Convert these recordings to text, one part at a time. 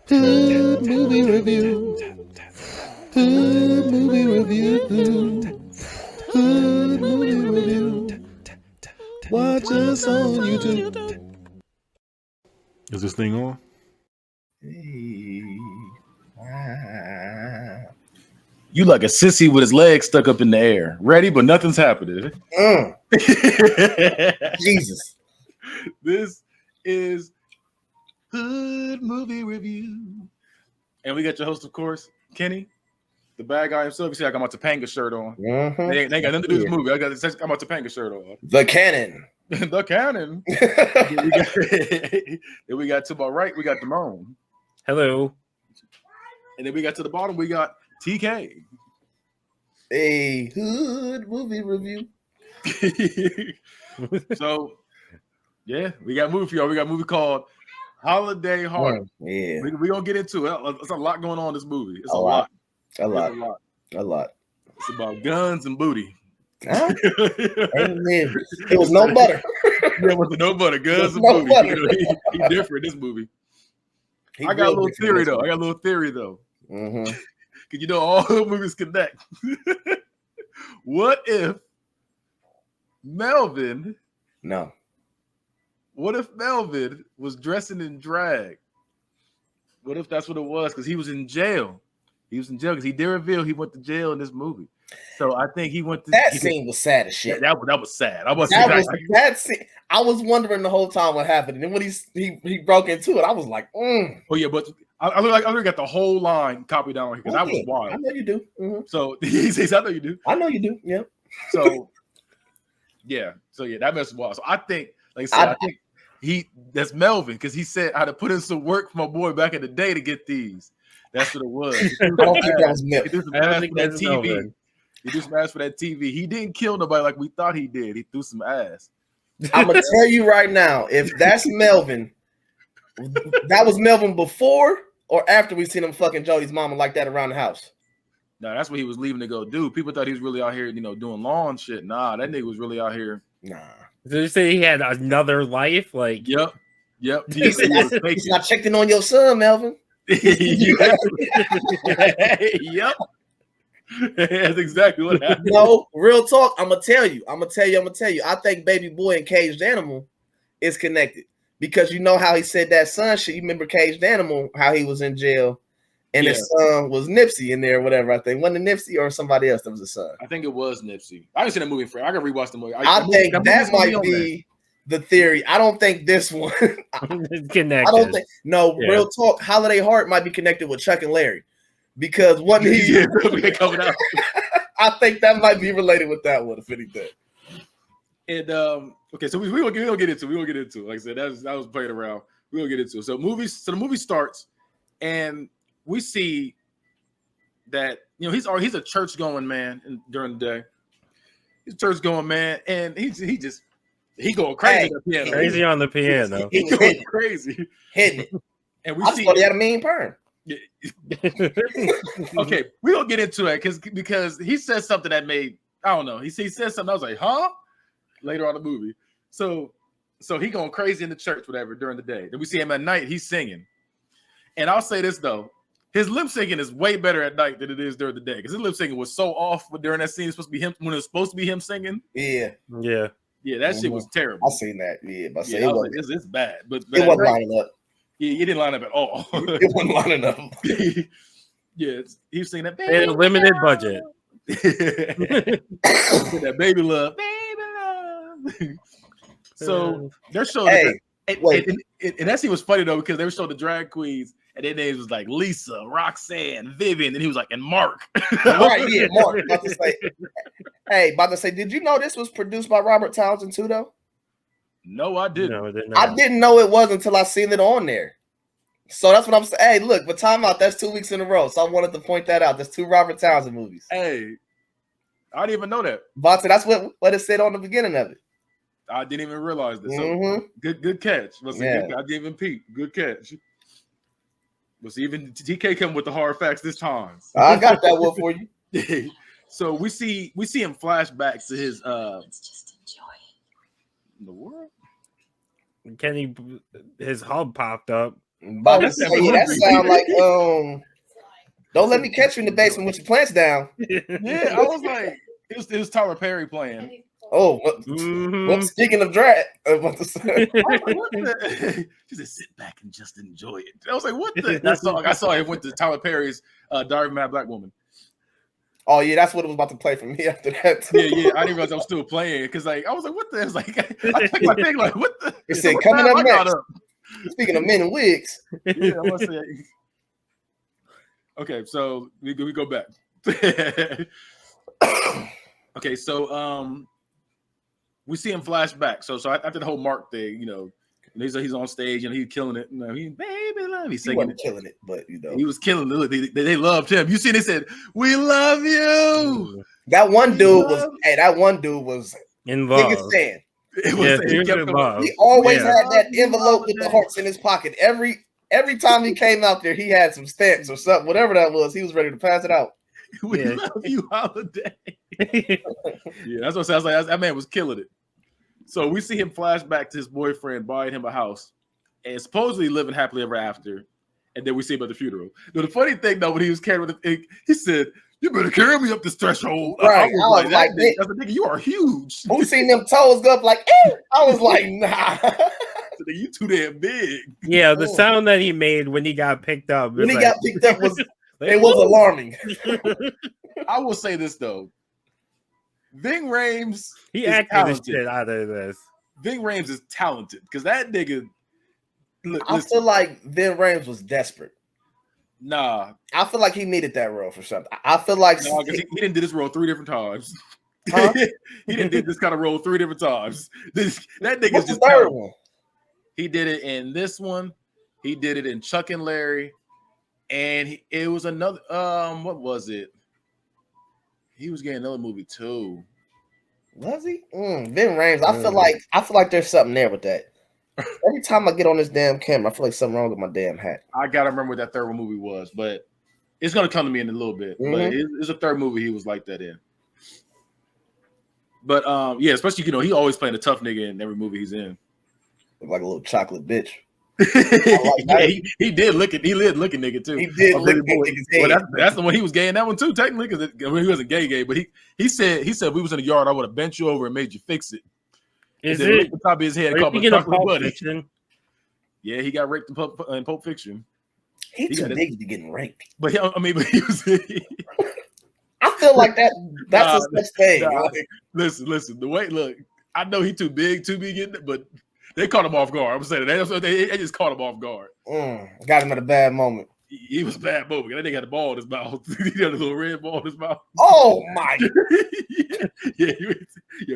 Hood movie review. Hood movie review. Hood movie review. Watch us on YouTube. Is this thing on? Hey. You like a sissy with his legs stuck up in the air, ready, but nothing's happening. Jesus. This is Hood Movie Review. And we got your host, of course, Kenny, the bad guy himself. You see, I got my Topanga shirt on. Mm-hmm. They ain't got nothing to do with this movie. I got my Topanga shirt on. The Cannon. The Cannon. Then we got to my right, we got Damone. Hello. And then we got to the bottom, we got TK. A Hood Movie Review. So, yeah, we got a movie for y'all. We got a movie called Holiday Heart. Yeah. We're going to get into it. There's a lot going on in this movie. It's A lot. A It's lot. It's about guns and booty. Huh? It was no butter. Yeah, with no butter. Guns and No booty. butter. You know, he different in this movie. I got a little theory, though. Mm-hmm. Because you know all the movies connect. What if Melvin was dressing in drag? What if that's what it was? Because he was in jail. He was in jail because he did reveal he went to jail in this movie. So I think he went to that scene was sad as shit. That was sad. That scene. I was wondering the whole time what happened. And then when he broke into it, I was like, Oh yeah, but I got the whole line copied down here because that was wild. I know you do. Mm-hmm. So he says, I know you do. I know you do. Yeah. So that mess was wild. So I think, like I said, I think that's Melvin because he said I had to put in some work for my boy back in the day to get these. That's what it was. I don't think that was Melvin. He threw some ass for that TV. He threw some ass for that TV. He didn't kill nobody like we thought he did. He threw some ass. I'm gonna tell you right now, if that's Melvin, that was Melvin before or after we seen him fucking Jody's mama like that around the house. No, that's what he was leaving to go do. People thought he was really out here, doing lawn shit. Nah, that nigga was really out here. Nah. Did you say he had another life? Like, Yep. He's not checking on your son, Melvin. Yep. That's exactly what happened. No, real talk. I'm gonna tell you. I think Baby Boy and Caged Animal is connected because you know how he said that son shit. You remember Caged Animal, how he was in jail, and his son was Nipsey in there, or whatever. I think wasn't it Nipsey or somebody else that was his son. I think it was Nipsey. I haven't seen that movie for. I gotta rewatch the movie. I think that might be the theory. I don't think this one is connected. I don't think real talk. Holiday Heart might be connected with Chuck and Larry. Because what he coming out. I think that might be related with that one, if anything. And okay, so we gonna get into it. Like I said, that was playing around. We're gonna get into it. So the movie starts, and we see that he's a church going man during the day. He's a church going man, and he going crazy on the piano. Crazy on the piano. He going crazy. Hitting it. And we I thought he had a mean perm. Okay, we gonna get into it because he said something that made I don't know. He said something. I was like, huh? Later on in the movie. So he going crazy in the church, whatever, during the day. Then we see him at night. He's singing. And I'll say this though, his lip syncing is way better at night than it is during the day because his lip syncing was so off during that scene. It's supposed to be him when it was supposed to be him singing. Yeah. That shit was terrible. I seen that. Yeah, but I was like, it's bad, but it wasn't lining up. Yeah, he didn't line up at all. It wasn't lining up. He was singing that. They had a limited budget. That baby love. So they're showing. And that scene was funny though because they were showing the drag queens, and their names was like Lisa, Roxanne, Vivian, and he was like, and Mark. Right? Yeah, Mark. About to say, did you know this was produced by Robert Townsend too, though? No, I didn't. No, I didn't know it was until I seen it on there. So that's what I'm saying. Hey, look, but time out. That's 2 weeks in a row. So I wanted to point that out. There's 2 Robert Townsend movies. Hey, I didn't even know that. But that's what it said on the beginning of it. I didn't even realize this. Mm-hmm. So good catch. I didn't even peep. Good catch. But see, even TK come with the hard facts this time. I got that one for you. So we see him flashbacks to his just enjoy it. in the world. Kenny, his hub popped up. About to that's say, that that movie. sound like Don't let me catch you in the basement with your plants down. Yeah, I was like, it was Tyler Perry playing. Oh, Mhm. well, speaking of drag, what to say? I was like, what the? She said, "Sit back and just enjoy it." I was like, "What the?" That song, I saw it went to Tyler Perry's "Diary of a Mad Black Woman." Oh yeah, that's what it was about to play for me after that. Yeah, I didn't realize I was still playing because like I was like, "What the?" It's like I checked my thing like, "What the?" It said, What coming time up I got next. up? Speaking of men in wigs, Yeah, I must say. Okay, so we go back. Okay, so we see him flashback. So after the whole Mark thing, you know, he's on stage and he's killing it. You know, he baby love, he's he singing wasn't it. killing it, but you know, He was killing it. They loved him. You see, they said, "We love you." that one dude was. love- Hey, that one dude was In biggest love. fan. It Yeah, he he was kept in coming- love. He always Yeah. had that envelope with the hearts in his pocket. Every time he came out there, he had some stamps or something, whatever that was. He was ready to pass it out. We Yeah. love you, Holiday. Yeah, that's what I sounds like. That man was killing it. So we see him flashback to his boyfriend buying him a house and supposedly living happily ever after. And then we see him at the funeral. Now, the funny thing, though, when he was carrying with the, he said, "You better carry me up this threshold." Right. I was like, "Hey." "That nigga, you are huge. Who seen them toes go up like, eh? I was like, nah. You too damn big." Yeah, the sound that he made when he got picked up. When he was got picked up was Like, it was alarming. I will say this though. Ving Rhames he is acted the talented. shit out of this. Ving Rhames is talented because that nigga. I feel like Vin Rhames was desperate. Nah, I feel like he needed that role for something. I feel like no, because he didn't do this role 3 different times. Huh? He didn't did this kind of role 3 different times. That nigga's what's the just third talented. one? He did it in this one. He did it in Chuck and Larry, and it was another. What was it? He was getting another movie too. Was he? Vin Rhames. I feel like there's something there with that. Every time I get on this damn camera, I feel like something wrong with my damn hat. I gotta remember what that third one movie was, but it's gonna come to me in a little bit. But it's a third movie he was like that in. But yeah, especially he always playing a tough nigga in every movie he's in. Look like a little chocolate bitch. Yeah, he did look at looking nigga too. He did look at Boy. niggas' head. Well, that's the one he was gay in that one too. Technically, because he wasn't gay, but he said if we was in the yard, I would have bent you over and made you fix it. Is And then it? the top of his head Are you called him thinking of chocolate Pulp buddy. Fiction? Yeah, he got raped in Pulp Fiction. He he too got it. big to be getting raped. But he was. I feel like that's Nah, a such thing. nah. Like, listen. The way look, I know he too big to be getting it, but they caught him off guard. I'm saying that they just caught him off guard. got him at a bad moment. He was a bad moment. That nigga had a ball in his mouth. He had a little red ball in his mouth. Oh my! yeah.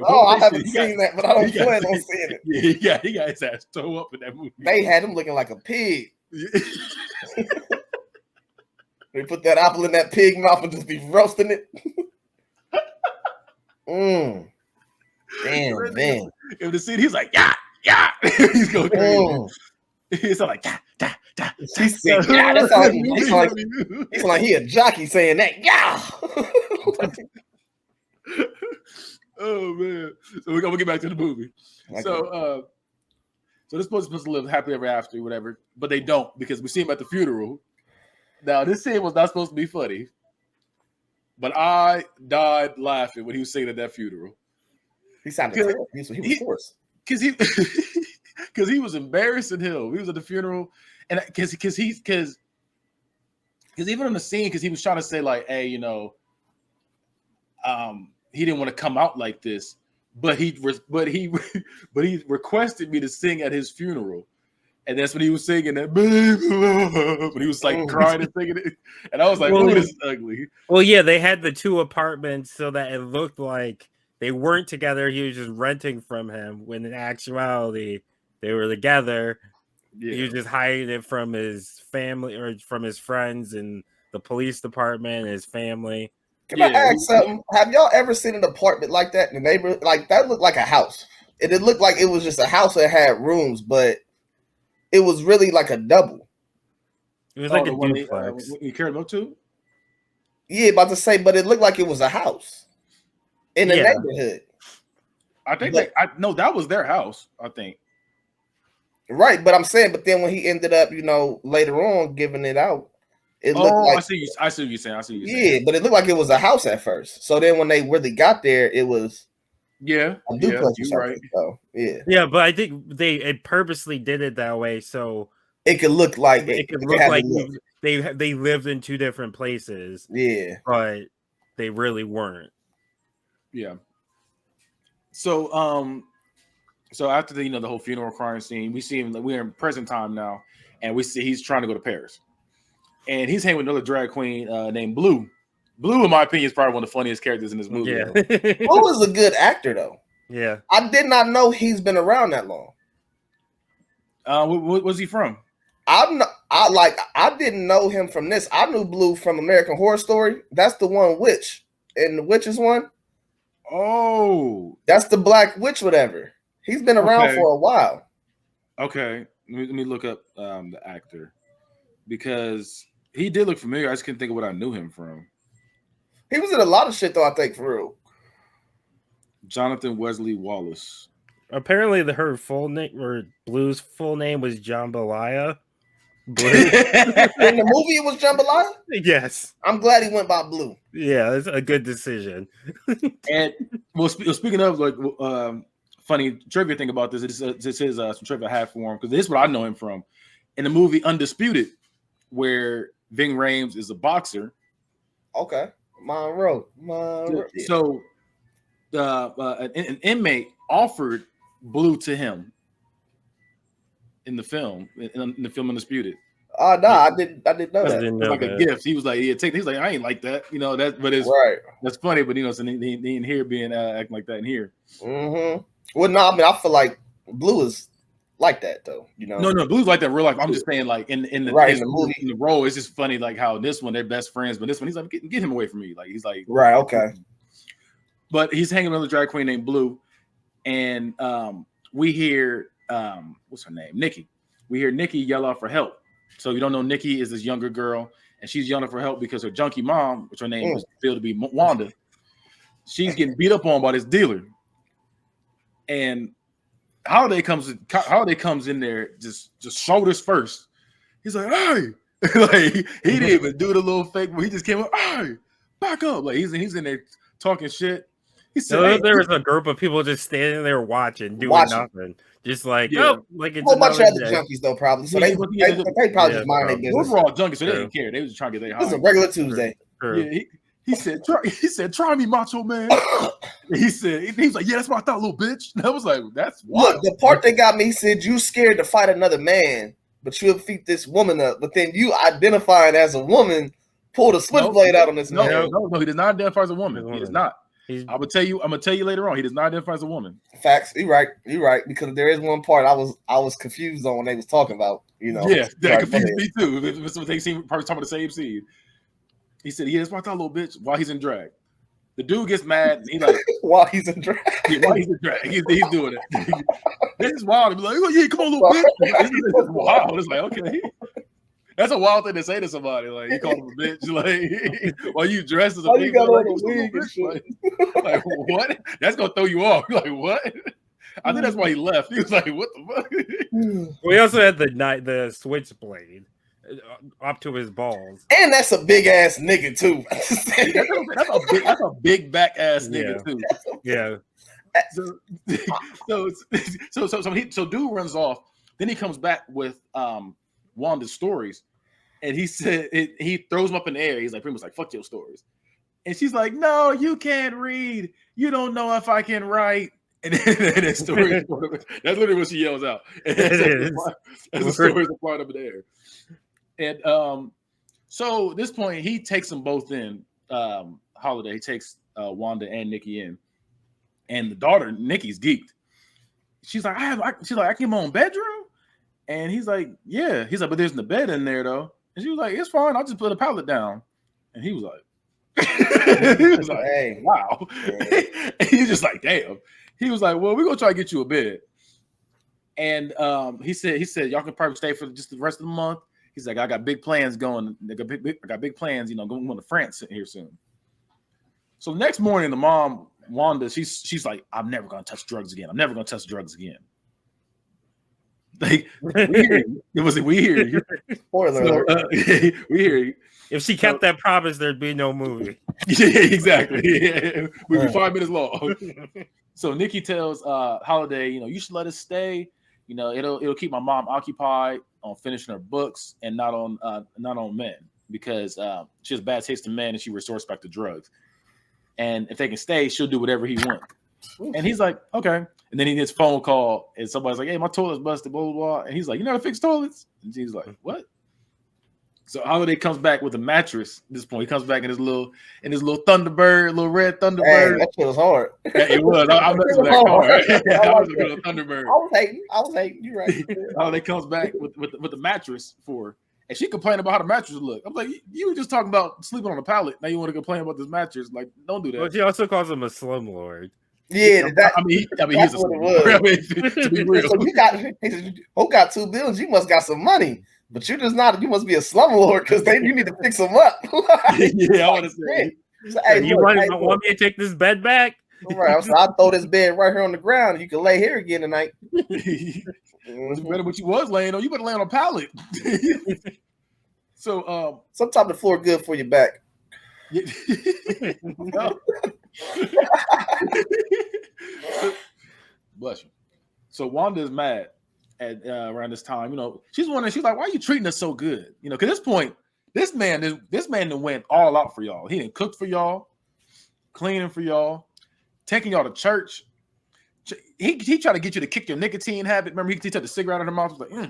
I haven't seen that, but I don't plan on seeing it. Yeah, he got his ass toe up in that movie. They had him looking like a pig. They put that apple in that pig mouth and just be roasting it. Damn, man. In the scene, he's like, yeah. He's going crazy. He's like, yeah. He said, yeah, that sounds like he a jockey saying that. Yeah. Oh man. So we're gonna get back to the movie. Okay. So this supposed to live happily ever after, whatever, but they don't because we see him at the funeral. Now, this scene was not supposed to be funny, but I died laughing when he was singing at that funeral. He sounded terrible. He was forced. Because he was embarrassing him. He was at the funeral, and because even on the scene, because he was trying to say like, hey, he didn't want to come out like this, but he requested me to sing at his funeral, and that's when he was singing that, when he was like crying and singing it, and I was like, "Oh, this is ugly." Well, yeah, they had the 2 apartments so that it looked like they weren't together. He was just renting from him, when in actuality they were together. Yeah. He was just hiding it from his family or from his friends and the police department and his family. Can I ask something? Have y'all ever seen an apartment like that in the neighborhood? Like that looked like a house. It looked like it was just a house that had rooms, but it was really like a double. It was like a one duplex. you carried them up to? Yeah, about to say, but it looked like it was a house in the neighborhood. I think that was their house. I think. Right, but I'm saying, but then when he ended up, later on giving it out, it looked like I see you. I see what you're saying. I see what you're yeah, saying. but it looked like it was a house at first. So then when they really got there, it was Yeah, a duplex or you're something. right. So yeah, Yeah, but I think they purposely did it that way so it could look like it could it look had like to look. they lived in two different places, Yeah. but they really weren't. Yeah. So so after the whole funeral crime scene, we see him. We're in present time now, and we see he's trying to go to Paris, and he's hanging with another drag queen named Blue. Blue, in my opinion, is probably one of the funniest characters in this movie. Yeah. Blue is a good actor though. Yeah. I did not know he's been around that long. What was he from? I didn't know him from this. I knew Blue from American Horror Story. That's the one witch. And the witches one. Oh, That's the black witch, whatever. He's been around Okay. for a while. okay. Let me look up the actor because he did look familiar. I just couldn't think of what I knew him from. He was in a lot of shit though, I think, for real. Jonathan Wesley Wallace. Apparently her full name or Blue's full name was Jambalaya. Blue. In the movie, it was Jambalaya. Yes. I'm glad he went by Blue. Yeah, it's a good decision. And well, speaking of like funny trivia thing about this, this is some trivia I have for him because this is what I know him from in the movie Undisputed, where Ving Rhames is a boxer. Okay. Monroe. So an inmate offered Blue to him in the film Undisputed. No, I didn't know I that. didn't It know was like that. a gift. He was like, yeah, take. He's like, I ain't like that, that. But it's Right. that's funny. But so he ain't here being acting like that in here. Mm-hmm. Well, no, I mean, I feel like Blue is like that though. No, Blue's like that in real life. I'm just saying, like in the Right, in the movie. in the role, it's just funny, like how this one they're best friends, but this one he's like, get him away from me. Like he's like, Right. Okay. but he's hanging with another drag queen named Blue, and we hear what's her name, Nikki. We hear Nikki yell out for help. So you don't know, Nikki is this younger girl, and she's yelling for help because her junkie mom, which her name was revealed to be Wanda, she's getting beat up on by this dealer. And Holiday comes in there just shoulders first. He's like, hey, like he didn't even do the little fake, but he just came up, hey, back up. Like he's in there talking shit. He said, So there was a group of people just standing there watching, doing nothing. Just like, like it's a whole bunch of another other day. junkies though, probably. So Yeah, they probably just mind their those business. were all junkies, so they didn't care. They was just trying to get their It was high. a regular Tuesday. True. Yeah, he said, try me, Macho Man. He's like, yeah, that's what I thought, little bitch. And I was like, that's wild. Look, the part that got me, he said, you scared to fight another man, but you'll beat this woman up. But then you identifying as a woman pulled a switchblade out on this man. No, he does not identify as a woman. He does not. I'm gonna tell you later on. He does not identify as a woman. Facts. You're right. Because there is one part I was confused on when they was talking about. Yeah, that confused me too. They seem probably talking about the same scene. He said, "Yeah, that's what I thought, little bitch." While he's in drag, the dude gets mad. And he's like, while he's in drag, he's doing it. This is wild. He's like, "Oh yeah, come on, little bitch." It's wild. It's like, okay. That's a wild thing to say to somebody. Like you call him a bitch, like while you dressed as a you got female, on a wig and shit. like what? That's gonna throw you off. Like what? I think that's why he left. He was like, "What the fuck?" We also had the switchblade up to his balls, and that's a big ass nigga too. that's a big back ass nigga too. Yeah. So dude runs off. Then he comes back with Wanda's stories, and he said he throws them up in the air. He's like, pretty much like, "Fuck your stories," and she's like, "No, you can't read. You don't know if I can write." And then that story, that's literally what she yells out. And that's the stories are part of the air. And so at this point, he takes them both in. Holiday takes Wanda and Nikki in, and the daughter Nikki's geeked. She's like, I came my own bedroom, and he's like, yeah. He's like, but there's no bed in there though. And she was like, it's fine. I'll just put a pallet down. And he was like, hey, wow. And he was just like, damn. He was like, well, we're gonna try to get you a bed. And he said, y'all can probably stay for just the rest of the month. He's like, I got big plans going. I got big plans, going to France here soon. So the next morning, the mom, Wanda, she's like, I'm never gonna touch drugs again. I'm never gonna touch drugs again. Like we hear you. It was we hear you. Spoiler So, alert. we hear you. If she kept that promise, there'd be no movie. Yeah, exactly. Yeah. We'll be 5 minutes long. So Nikki tells Holiday, you should let us stay. It'll keep my mom occupied on finishing her books and not on men, because she has bad taste in men and she resorts back to drugs. And if they can stay, she'll do whatever he wants. And he's like, okay. And then he gets a phone call and somebody's like, hey, my toilet's busted, blah, blah, blah. And he's like, you know how to fix toilets? And she's like, what? So Holiday comes back with a mattress. At this point, he comes back in his little Thunderbird, little red Thunderbird. Hey, that shit was hard. Yeah, it was. I messed with that car. I was looking at Thunderbird. I was hating. You're right. Holiday comes back with the mattress for her. And she complained about how the mattress look. I'm like, you were just talking about sleeping on a pallet. Now you want to complain about this mattress? Like, don't do that. But she also calls him a slumlord. Yeah, he's a that's what it was. I mean, to be real. So who got $2 billion? You must got some money, but you're just not. You must be a slumlord because you need to fix them up. Yeah, I want to say. So, hey, you want me to take this bed back? Right, so I'll throw this bed right here on the ground. You can lay here again tonight. Better what you was laying on. You better lay on a pallet. So sometimes the floor good for your back. Yeah. Bless you. So Wanda is mad at around this time. She's wondering. She's like, "Why are you treating us so good?" Because at this point, this man done went all out for y'all. He didn't cook for y'all, cleaning for y'all, taking y'all to church. He tried to get you to kick your nicotine habit. Remember, he took the cigarette out of her mouth. He was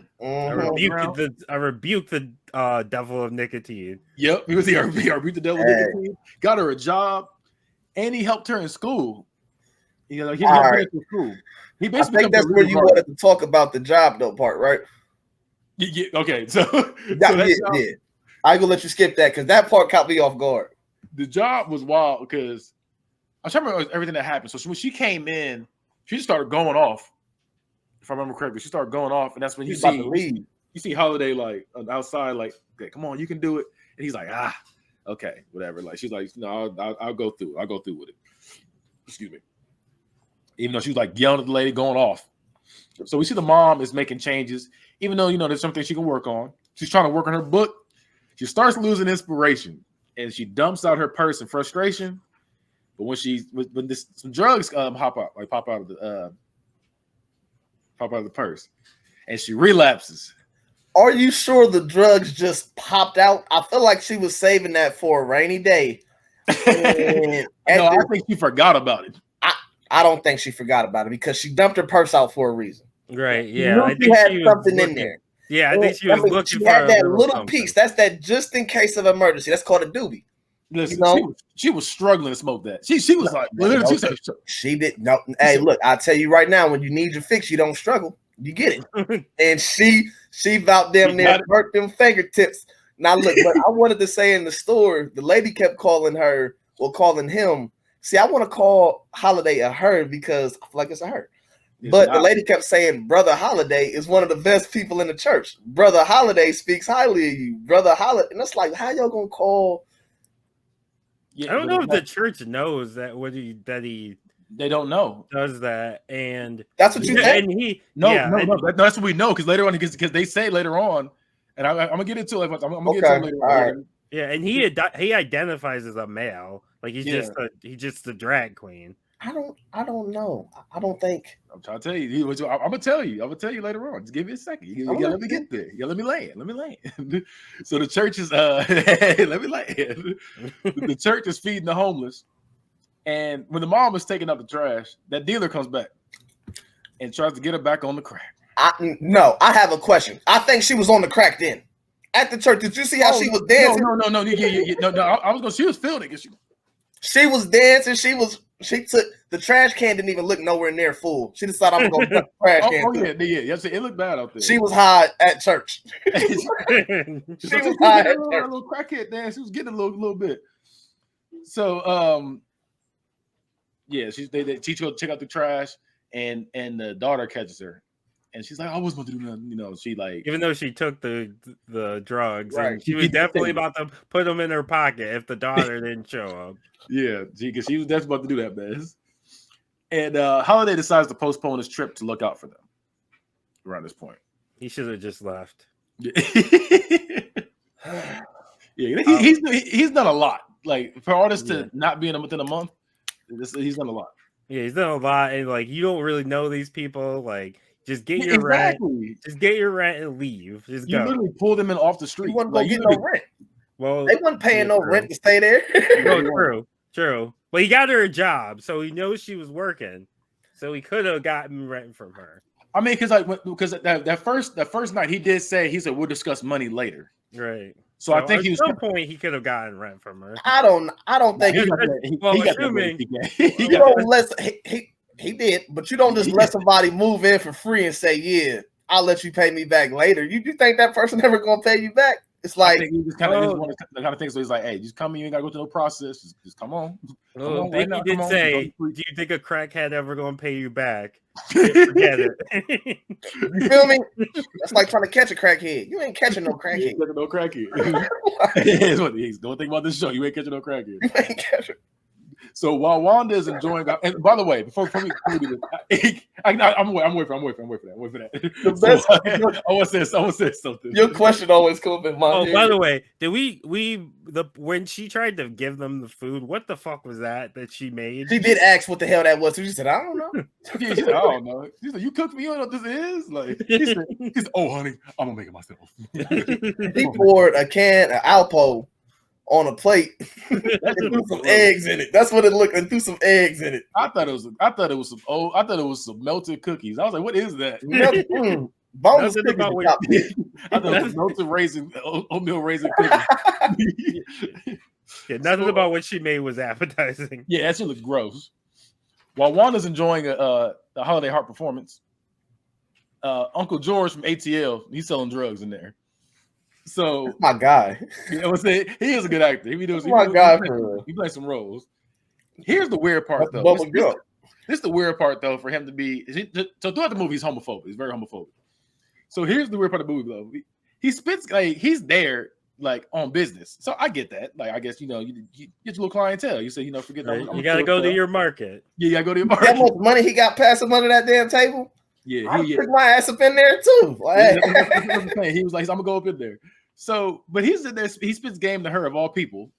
like, I rebuke the devil of nicotine. Yep, he rebuked the devil of nicotine. Got her a job, and he helped her in school. He helped her in school. He basically I think that's where you wanted to talk about the job though part, right? Yeah, okay, so yeah. I gonna let you skip that because that part caught me off guard. The job was wild because I'm trying to remember everything that happened. So when she came in, she just started going off. If I remember correctly, she started going off, and that's when you see Holiday like outside, like, okay, come on, you can do it. And he's like, okay, whatever. Like she's like, no, I'll go through. I'll go through with it. Excuse me. Even though she was like yelling at the lady, going off. So we see the mom is making changes, even though there's something she can work on. She's trying to work on her book. She starts losing inspiration, and she dumps out her purse in frustration. But when some drugs pop out of the purse, and she relapses. Are you sure the drugs just popped out? I feel like she was saving that for a rainy day. I think she forgot about it. I don't think she forgot about it because she dumped her purse out for a reason. Right? Yeah, I think she had something looking, in there. Yeah, I think she was looking. She for had that little something. piece. That's that just in case of emergency. That's called a doobie. Listen, she was struggling to smoke that. She was like, she did no. Hey, look, I'll tell you right now, when you need your fix, you don't struggle. You get it. And she about damn near hurt them fingertips. Now look, but I wanted to say in the store, the lady kept calling him. See, I want to call Holiday a her because I feel like it's a her. But the lady kept saying, Brother Holiday is one of the best people in the church. Brother Holiday speaks highly of you. Brother Holiday. And it's like, how y'all going to call? I don't know if the church knows that they don't know does that, and that's what you think. And that's what we know because later on, because they say later on, and I'm gonna get into it. I'm gonna get into it later on. Right. Yeah, and he identifies as a male, like he's just a drag queen. I don't know. I don't think. I'm trying to tell you. I'm gonna tell you later on. Just give me a second. You gotta let me get there. You gotta let me land. So the church is let me land. The church is feeding the homeless, and when the mom is taking out the trash, that dealer comes back and tries to get her back on the crack. No, I have a question. I think she was on the crack then. At the church, did you see how she was dancing? No. I was gonna. She was filming it. She was dancing. She took the trash can. Didn't even look nowhere near full. She decided I'm gonna go put the trash can. Yeah. It looked bad out there. She was high at church. She was high at church. A little crackhead dance. She was getting a little bit. So they teach her to check out the trash, and the daughter catches her. And she's like, I wasn't going to do nothing. She like, even though she took the drugs, right. And she was definitely about to put them in her pocket if the daughter didn't show up. Yeah, because she was definitely about to do that, man. And Holiday decides to postpone his trip to look out for them around this point. He should have just left. Yeah, he's done a lot. Like for artists to not be in them within a month, he's done a lot. Yeah, he's done a lot, and like you don't really know these people. Like, just get your rent, just get your rent and leave. Just you go. literally pulled him in off the street. He wasn't gonna get no rent. Well, they wasn't paying no rent to stay there. No, true. But he got her a job, so he knows she was working. So he could have gotten rent from her. I mean, because that first night he did say he said we'll discuss money later. Right. So I think at some point he could have gotten rent from her. I don't think he did, but you don't just let somebody move in for free and say, yeah, I'll let you pay me back later. You think that person ever gonna pay you back? It's like he just kind of one of the kind of things. So he's like, hey, just come in. You ain't gotta go through no process. Just come on. Biggie did say, do you think a crackhead ever gonna pay you back? Forget it. You feel me? That's like trying to catch a crackhead. You ain't catching no crackhead. No crackhead. Don't think about this show. You ain't catching no crackhead. You ain't catching. So while Wanda is enjoying, and by the way, before we do this, I'm waiting for that. The best. I want to say something. Your question always comes in my head. By the way, did when she tried to give them the food, what the fuck was that she made? She did ask what the hell that was. So she said, I don't know. She said, I don't know. She said, you cooked me. You don't know what this is? Like he said, oh honey, I'm gonna make it myself. He poured a can of Alpo on a plate and threw some eggs in it. That's what it looked, and threw some eggs in it. I thought it was some melted cookies. I was like, what is that? Bonus cookies about what, I thought it was melted oatmeal raisin cookies. Yeah, nothing about what she made was appetizing. Yeah, that shit looked gross. While Wanda's enjoying the Holiday Heart performance, Uncle George from ATL, he's selling drugs in there. So that's my guy. I would say he is a good actor. He plays some roles. Here's the weird part, though. This is the weird part, though, for him to be. So throughout the movie, he's homophobic. He's very homophobic. So here's the weird part of the movie, though. He spits like he's there, like on business. So I get that. Like I guess you get your little clientele. You say forget that. You got to go to your market. Yeah, you got to go to your market. That much money he got passing under that damn table. Yeah, I took my ass up in there too. Like, he was like, I'm gonna go up in there. So, but he's in there. He spits game to her of all people.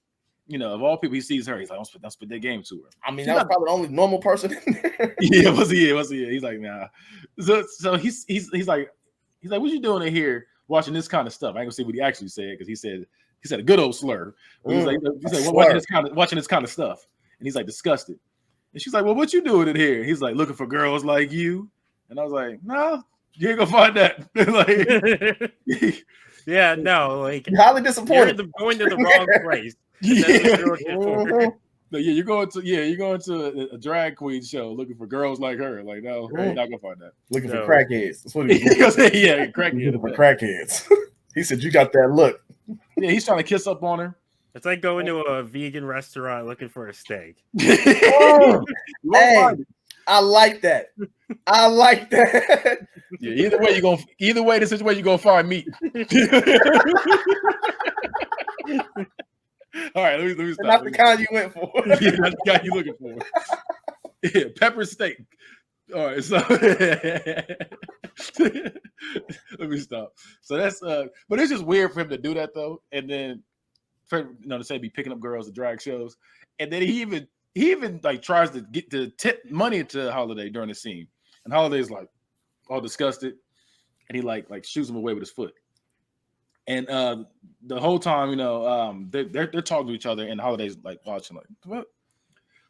Of all people, he sees her. He's like, I'll spit that game to her. I mean, that was probably the only normal person in there. Yeah, was he? He's like, nah. So he's like, what you doing in here watching this kind of stuff? I ain't gonna say what he actually said because he said a good old slur. He's like watching this kind of stuff, and he's like disgusted. And she's like, well, what you doing in here? He's like, looking for girls like you. And I was like, no, you ain't gonna find that. Like, yeah, no, like highly disappointed. You're going to the wrong place. No, you're going to a drag queen show looking for girls like her. Like, no, you're not gonna find that. Looking for crackheads. That's what he was. Yeah, crackheads. For crackheads. He said, you got that look. Yeah, he's trying to kiss up on her. It's like going to a vegan restaurant looking for a steak. Oh, hey, I like that. Yeah, either way, this is where you're gonna find meat. All right, let me stop. Not the kind you went for. Yeah, not the guy you're looking for. Yeah, pepper steak. All right, so let me stop. So that's but it's just weird for him to do that though, and then to say be picking up girls at drag shows, and then he even like tries to get to tip money to Holiday during the scene, and Holiday's like all disgusted, and he like shoots him away with his foot. And the whole time, they're talking to each other, and Holiday's like watching, like, what?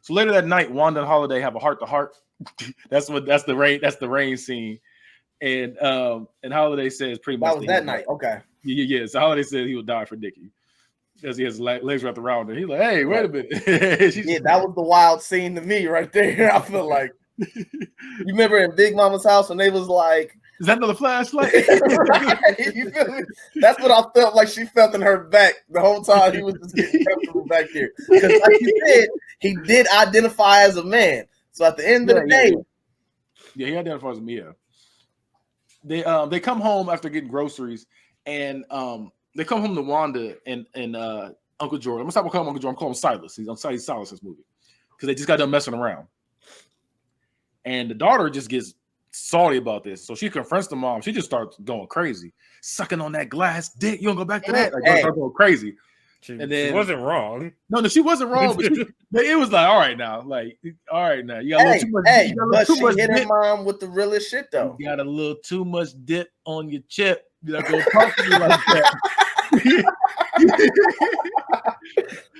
So later that night, Wanda and Holiday have a heart to heart. That's the rain scene, and Holiday says pretty much that was that night. Okay. Yeah. So Holiday says he will die for Nikki because he has legs wrapped around her. He's like, hey, wait a minute. Yeah, that was the wild scene to me right there. I feel like you remember in Big Mama's house when they was like, is that another flashlight? Right, you feel me? That's what I felt like she felt in her back the whole time. He was just getting comfortable back there. Because like you said, he did identify as a man. So at the end of the day. Yeah, he identifies as a man. They come home after getting groceries, and they come home to Wanda and Uncle Jordan. I'm gonna stop calling him Uncle Jordan. I'm calling him Silas. He's Silas this movie. Because they just got done messing around. And the daughter just gets salty about this. So she confronts the mom. She just starts going crazy, sucking on that glass dick. You don't go back to that. Like, start going crazy. She then wasn't wrong. No, she wasn't wrong. But it was like, all right now, you got a little too much. Hey, you got a but little she too much hit her dip. mom with the realest shit though. You got a little too much dip on your chip. You're not gonna talk to me like that.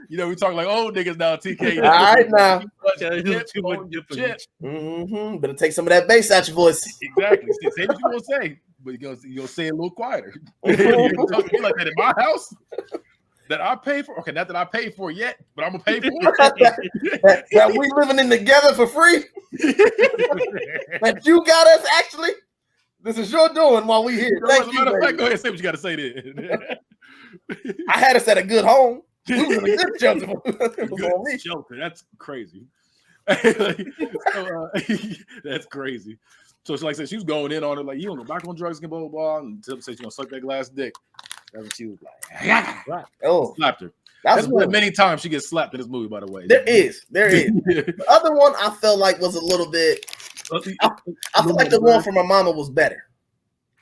We talk like old niggas now, TK. All right now. Too much dip on your chip. Better take some of that bass out your voice. Exactly. Say what you gonna say, but you're gonna say it a little quieter. You're gonna talk to me like that in my house that I pay for. Okay, not that I paid for yet, but I'm gonna pay for it. that we living in together for free. That you got us actually. This is your doing while we here. Thank you, go baby. ahead and say what you got to say then. I had us at a good home. We was in a good shelter. It was on me. Shelter. That's crazy. That's crazy. So she, like I said, she was going in on it, like, you don't go back on drugs again, blah, blah, blah. And Tip said she's going to suck that glass dick. That's what she was like. Oh, Slapped her. that's That's good. many times she gets slapped in this movie, by the way. There is. The other one I felt like was a little bit. I feel like the one from my mama was better.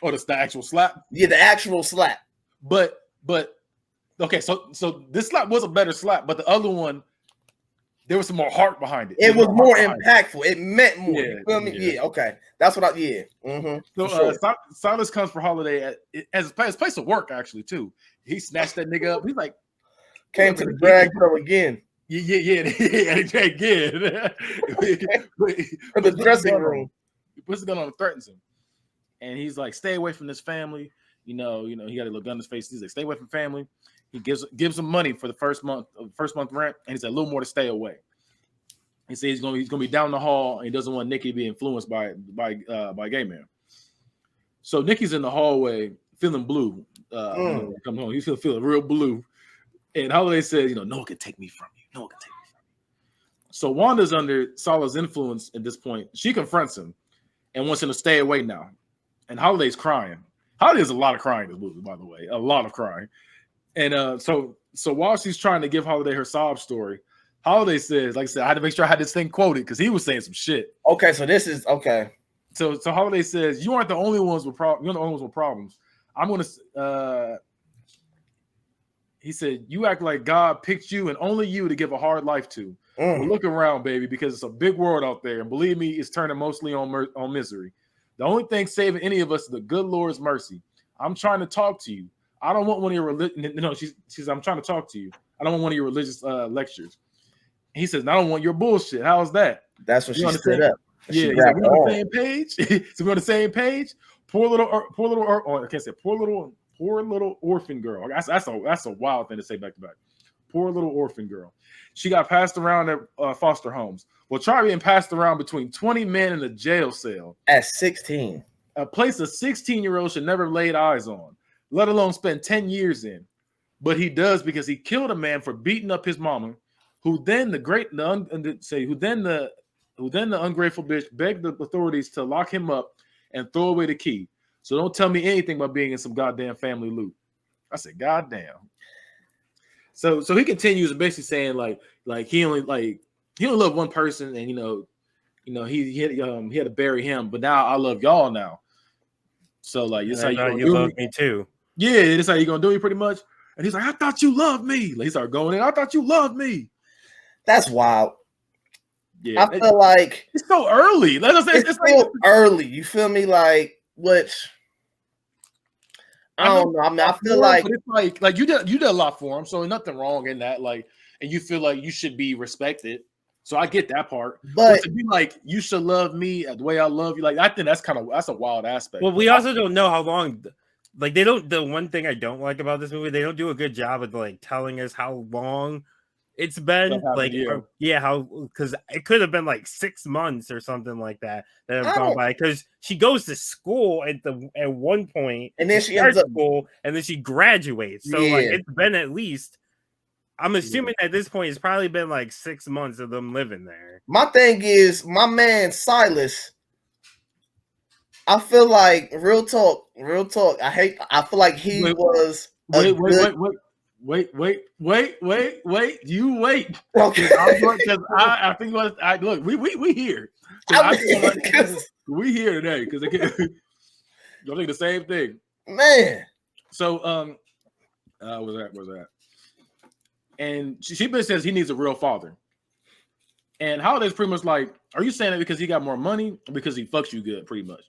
Oh, that's the actual slap? Yeah, the actual slap. But okay, so this slap was a better slap, but the other one, there was some more heart behind it. It was more heart behind impactful. It meant more. Yeah, You feel me? yeah. Yeah. Okay. That's what I. Yeah. So Sure. Silas comes for Holiday at his place of work, actually, too. He snatched that nigga up. He's like, Came to the drag show again. yeah, again. For the dressing room. He puts the gun on and threatens him. And he's like, stay away from this family. He got a little gun in his face. He's like, stay away from family. He gives him money for the first month rent, and he said a little more to stay away. He said he's gonna be down the hall, and he doesn't want Nikki to be influenced by a gay man. So Nikki's in the hallway feeling blue. Come home, he's feeling real blue. And Holiday says, no one can take me from you. No one can take me from you. So Wanda's under Salah's influence at this point. She confronts him and wants him to stay away now. And Holiday's crying. Holiday does a lot of crying in this movie, by the way, a lot of crying. And so while she's trying to give Holiday her sob story, Holiday says, like I said, I had to make sure I had this thing quoted because he was saying some shit. Okay, so this is okay. So Holiday says, "You aren't the only ones with problems. You're the only ones with problems. I'm gonna." He said, "You act like God picked you and only you to give a hard life to. Well, look around, baby, because it's a big world out there, and believe me, it's turning mostly on misery. The only thing saving any of us is the good Lord's mercy. I'm trying to talk to you. I don't want one of your religion. No, she says, I'm trying to talk to you. I don't want one of your religious lectures." He says, "I don't want your bullshit. How's that?" That's what You she stood up. Yeah, he's like, we're on the same page. So we're on the same page. Poor little, I can't say poor little orphan girl. That's a wild thing to say back to back. Poor little orphan girl. She got passed around at foster homes. Well, try being passed around between 20 men in a jail cell. At 16. A place a 16-year-old should never laid eyes on, let alone spend 10 years in. But he does because he killed a man for beating up his mama, who then the ungrateful bitch begged the authorities to lock him up and throw away the key. So don't tell me anything about being in some goddamn family loot. I said, goddamn. So he continues basically saying like he only loved one person, and he had to bury him, but now I love y'all now. So like it's how you love me too. Yeah, it's how you gonna do me pretty much. And he's like, I thought you loved me. Like, he started going in. I thought you loved me. That's wild. Yeah, I feel like it's so early. It's still early. You feel me? Like, which I don't know. I mean, I feel like it's like you did a lot for him, so nothing wrong in that. Like, and you feel like you should be respected. So I get that part. But to be like, you should love me the way I love you, like I think that's a wild aspect. Well, we also don't know how long. Like they don't. The one thing I don't like about this movie, they don't do a good job of like telling us how long it's been. Like, how because it could have been like 6 months or something like that have gone by. Because she goes to school at one point, and then she ends up school, and then she graduates. So like it's been at least. I'm assuming at this point it's probably been like 6 months of them living there. My thing is, my man Silas. I feel like real talk. I feel like he was. Wait. Wait. You wait. Okay. I think look. We here. We here today because you'll think the same thing. Man. So where's that? And she basically says he needs a real father. And Holiday's pretty much like, are you saying that because he got more money or because he fucks you good, pretty much?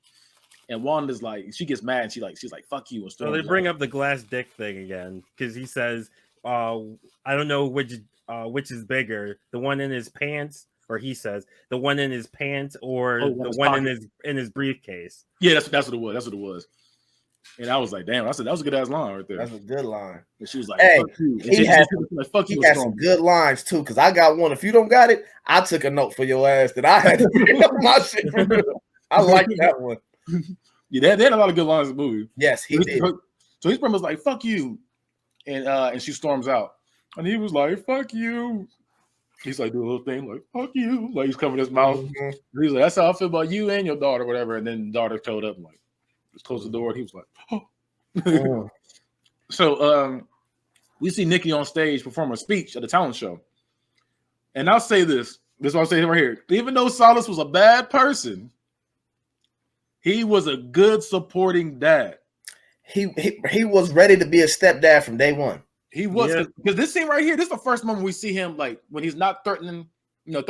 And Wanda's like, she gets mad and she's like, fuck you. And so they bring up the glass dick thing again because he says, I don't know which is bigger, the one in his pants, or he says the one in his pants or the one in his briefcase. Yeah, that's what it was. That's what it was. And I was like, damn, I said that was a good ass line right there. That's a good line. And she was like, hey, fuck you. And he had some good lines too. Cause I got one. If you don't got it, I took a note for your ass that I had to bring up my shit. I like that one. Yeah, they had a lot of good lines in the movie. Yes, he did. So his friend was like, fuck you. And she storms out. And he was like, fuck you. He's like, do a little thing like, fuck you. Like he's covering his mouth. Mm-hmm. He's like, that's how I feel about you and your daughter, whatever. And then the daughter showed up and like, just closed the door. And he was like, oh. So we see Nikki on stage perform a speech at a talent show. And I'll say this. This is what I'll say right here. Even though Silas was a bad person, he was a good supporting dad. He was ready to be a stepdad from day one. He was, because this scene right here, this is the first moment we see him like when he's not threatening, he's not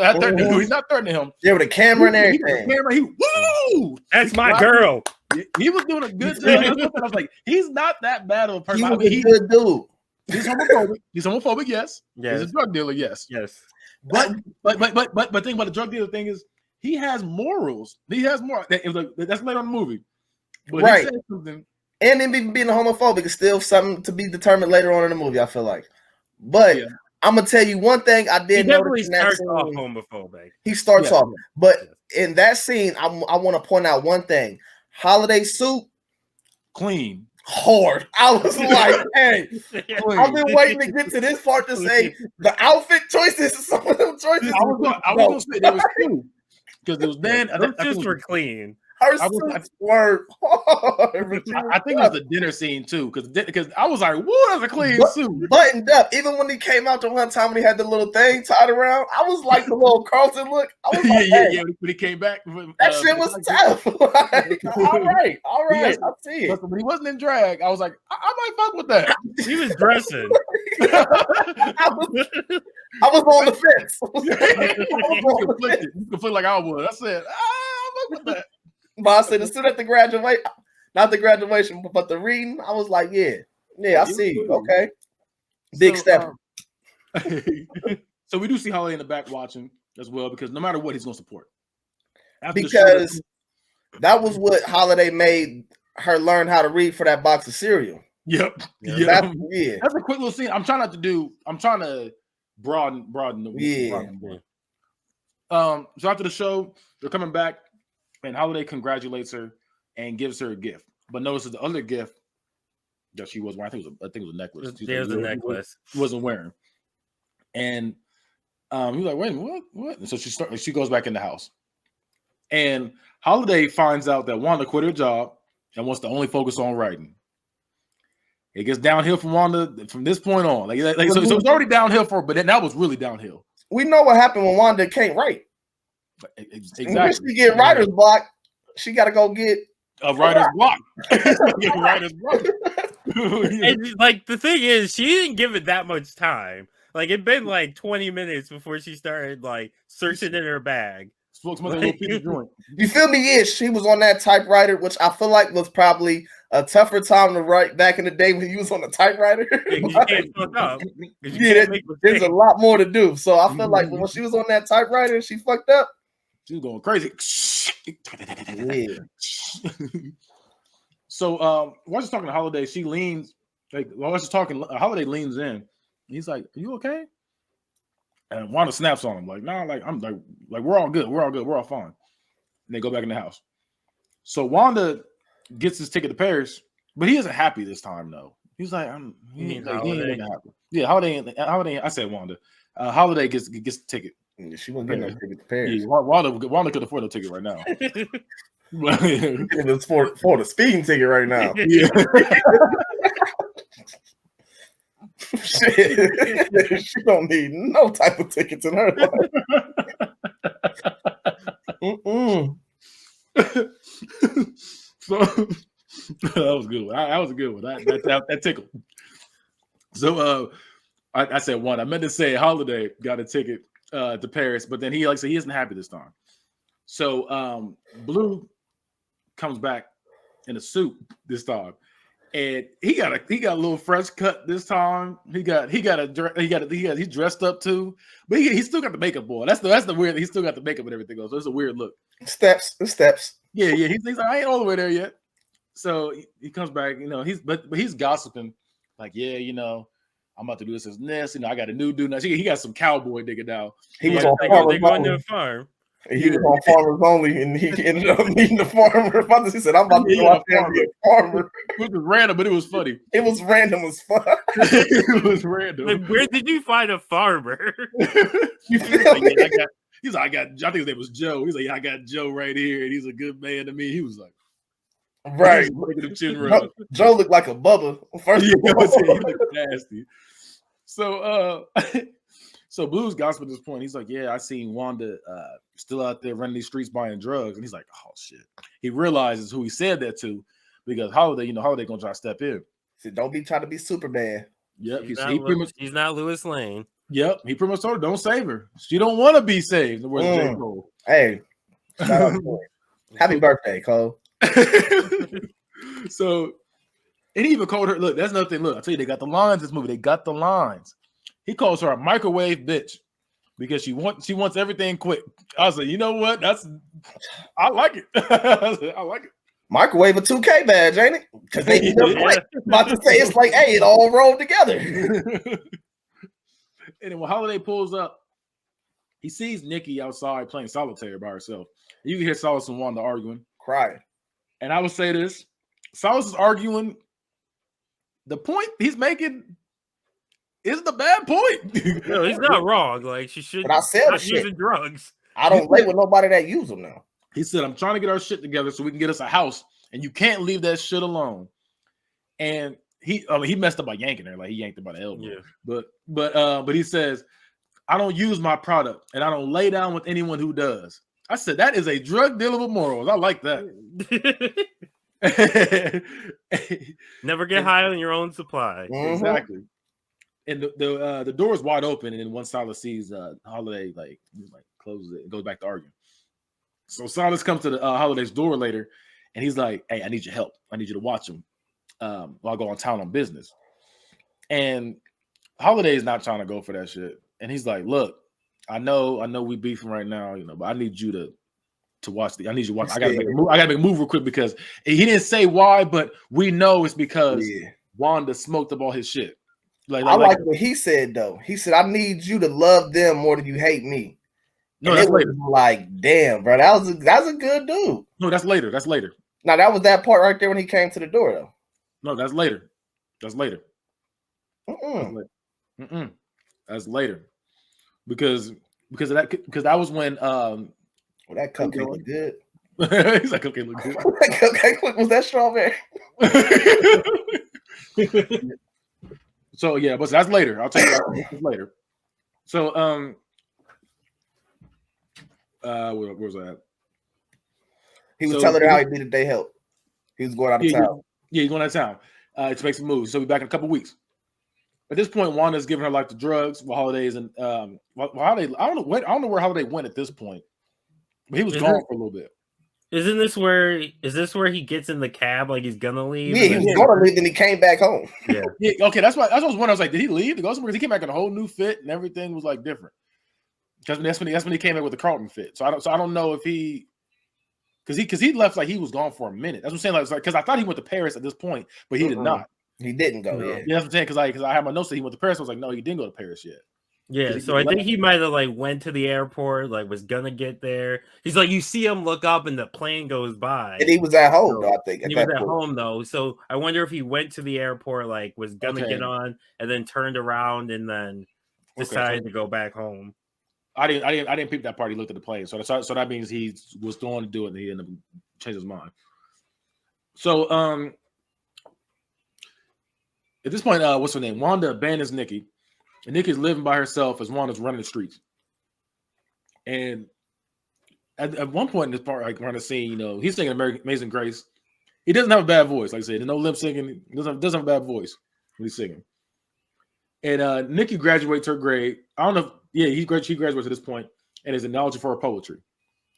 threatening him. Yeah, with a camera and everything. Woo! That's my girl. He was doing a good job. I was like, he's not that bad of a person. He's a good dude. He's homophobic. He's homophobic, yes. He's a drug dealer, yes. But the thing about the drug dealer thing is he has morals. He has more. That's later on in the movie. But right. He said something. And him even being homophobic is still something to be determined later on in the movie, I feel like. But I'm gonna tell you one thing I did notice in that scene. Off homophobic. He starts off, but in that scene, I want to point out one thing: Holiday suit, clean, hard. I was like, hey, I've been waiting to get to this part to say the outfit choices. Some of them choices. I was gonna say there was two because it was then. Those just were clean. Her suits were hard. I think it was the dinner scene too, because I was like, "Whoa, that's a clean suit, buttoned up." Even when he came out the one time when he had the little thing tied around, I was like the little Carlton look. I was like, yeah. When he came back, that shit was tough. Like, all right, I see it. When he wasn't in drag, I was like, I might fuck with that. He was dressing. I was on the fence. You could feel like I was. I said, I fuck with that. But I said, as soon as the graduation, not the graduation, but the reading, I was like, yeah, I see you. Okay. Big step. So we do see Holiday in the back watching as well, because no matter what, he's going to support. Because that was what Holiday made her learn how to read for that box of cereal. Yep. That's a quick little scene. I'm trying to broaden the so after the show, they're coming back. And Holiday congratulates her and gives her a gift, but notices the other gift that she was wearing. I think it was a necklace. There's a necklace. She wasn't wearing, and he was like, "Wait a minute, what?" And so she goes back in the house, and Holiday finds out that Wanda quit her job and wants to only focus on writing. It gets downhill from Wanda from this point on. So it's already downhill for her, but then that was really downhill. We know what happened when Wanda can't write. Exactly. When she get writer's block, she got to go get a writer's block. Writer's block. And, like, the thing is, she didn't give it that much time. Like, it'd been like 20 minutes before she started like searching in her bag. You feel me? Yeah, she was on that typewriter, which I feel like was probably a tougher time to write back in the day when you was on the typewriter. You can't fuck up. There's a lot more to do. So I feel like when she was on that typewriter and she fucked up, she was going crazy. So while she's talking to Holiday, she leans, while she's talking, Holiday leans in. He's like, "Are you okay?" And Wanda snaps on him, like, "Nah, I'm like we're all good, we're all fine." And they go back in the house. So Wanda gets his ticket to Paris, but he isn't happy this time, though. He's like, he ain't happy. Yeah, Holiday. I said Wanda. Holiday gets the ticket. She won't get no ticket to Paris. Yeah, Wanda could afford a ticket right now. It's for the speeding ticket right now. Yeah. Shit. She don't need no type of tickets in her life. So that was a good one. That was a good one. That tickled. So I said one. I meant to say Holiday got a ticket to Paris, but then he he isn't happy this time. So Blue comes back in a suit this time, and he got a little fresh cut this time. He's dressed up too, but he still got the makeup on. That's the weird. He still got the makeup and everything else. So it's a weird look. Steps. Yeah. He's like, I ain't all the way there yet. So he comes back. But he's gossiping like, yeah, I'm about to do this and this. I got a new dude. Now he got some cowboy nigga now. He was on Farmers going to Only. a farm. He was on Farmers Only, and he ended up meeting the farmer. He said, "I'm about to go out there and be a farmer." Which was random, but it was funny. It was random as fuck. It was random. Like, where did you find a farmer? You feel me? He's like, I think his name was Joe. He's like, yeah, I got Joe right here, and he's a good man to me. He was like, right. Making him chin rub. Joe looked like a Bubba. First Yeah, of all. he looked nasty. So, so Blue's gossip at this point. He's like, yeah, I seen Wanda still out there running these streets buying drugs, and he's like, oh shit. He realizes who he said that to because Holiday, Holiday gonna try to step in. He said, don't be trying to be Superman. Yep, He's not Lois Lane. Yep, he pretty much told her, don't save her. She don't want to be saved. J. Cole. Hey, shout out to him. Happy birthday, Cole. So, and he even called her, look, that's nothing. Look, I tell you, they got the lines in this movie. They got the lines. He calls her a microwave bitch because she wants everything quick. I was like, you know what? I like it. I like it. Microwave a 2K badge, ain't it? Because they about to say it's like, hey, it all rolled together. And then when Holiday pulls up, he sees Nikki outside playing solitaire by herself. You can hear Solace and Wanda arguing. Crying. And I would say this. Solace is arguing. The point he's making is the bad point. No, he's not wrong. Like, she should not using drugs. I don't lay with nobody that use them now. He said, I'm trying to get our shit together so we can get us a house, and you can't leave that shit alone. And he messed up by yanking her, like he yanked her by the elbow. Yeah. But he says, I don't use my product, and I don't lay down with anyone who does. I said, that is a drug dealer with morals. I like that. Never get high on your own supply. Mm-hmm. Exactly. And the door is wide open, and then once Silas sees Holiday like closes it and goes back to arguing. So Silas comes to the Holiday's door later, and he's like, "Hey, I need your help. I need you to watch him while I go on town on business." And Holiday's not trying to go for that shit, and he's like, "Look, I know we beefing right now, but I need you to watch I need you to watch. I gotta make a move real quick because he didn't say why, but we know it's because Wanda smoked up all his shit." I like what he said though. He said, "I need you to love them more than you hate me." No, that's later. Like, damn, bro, that's a good dude. No, that's later. That's later. Now that was that part right there when he came to the door though. No, that's later. That's later. That's later. Because that was when that cupcake looked good. He's like, okay, look good. That cupcake was that strawberry. So yeah, but that's later. I'll tell you that later. So where was that? He was telling her how he needed their help. He was going out of town. Yeah, he's going out of town to make some moves. So he'll be back in a couple weeks. At this point, Wanda's giving her life to drugs while Holiday's and Holiday. I don't know where Holiday went at this point, but he was gone for a little bit. Is this where he gets in the cab like he's gonna leave? Yeah, he was gonna leave, and he came back home. Yeah. Okay, that's what I was wondering. I was like, did he leave to go somewhere? Because he came back in a whole new fit, and everything was like different. Because that's when he came in with the Carlton fit. So I don't know if because he left like he was gone for a minute. That's what I'm saying. Like, because I thought he went to Paris at this point, but he did not. He didn't go. Yeah, that's what I'm saying. Because I had my notes that he went to Paris. I was like, no, he didn't go to Paris yet. Yeah, so I think he might have like went to the airport, like was gonna get there. He's like, you see him look up and the plane goes by. And he was at home, though, I think. He was at home though. So I wonder if he went to the airport, like was gonna get on and then turned around and then decided to go back home. I didn't peep that part. He looked at the plane. So that means he was going to do it and he ended up changing his mind. So At this point, what's her name? Wanda abandons Nikki, and Nikki's living by herself as Wanda's running the streets. And at one point in this part, like around the scene, you know, he's singing Amazing Grace. He doesn't have a bad voice, like I said. There's no lip singing. He doesn't have a bad voice when he's singing. And Nikki graduates her grade. I don't know. She graduates at this point and is acknowledged for her poetry.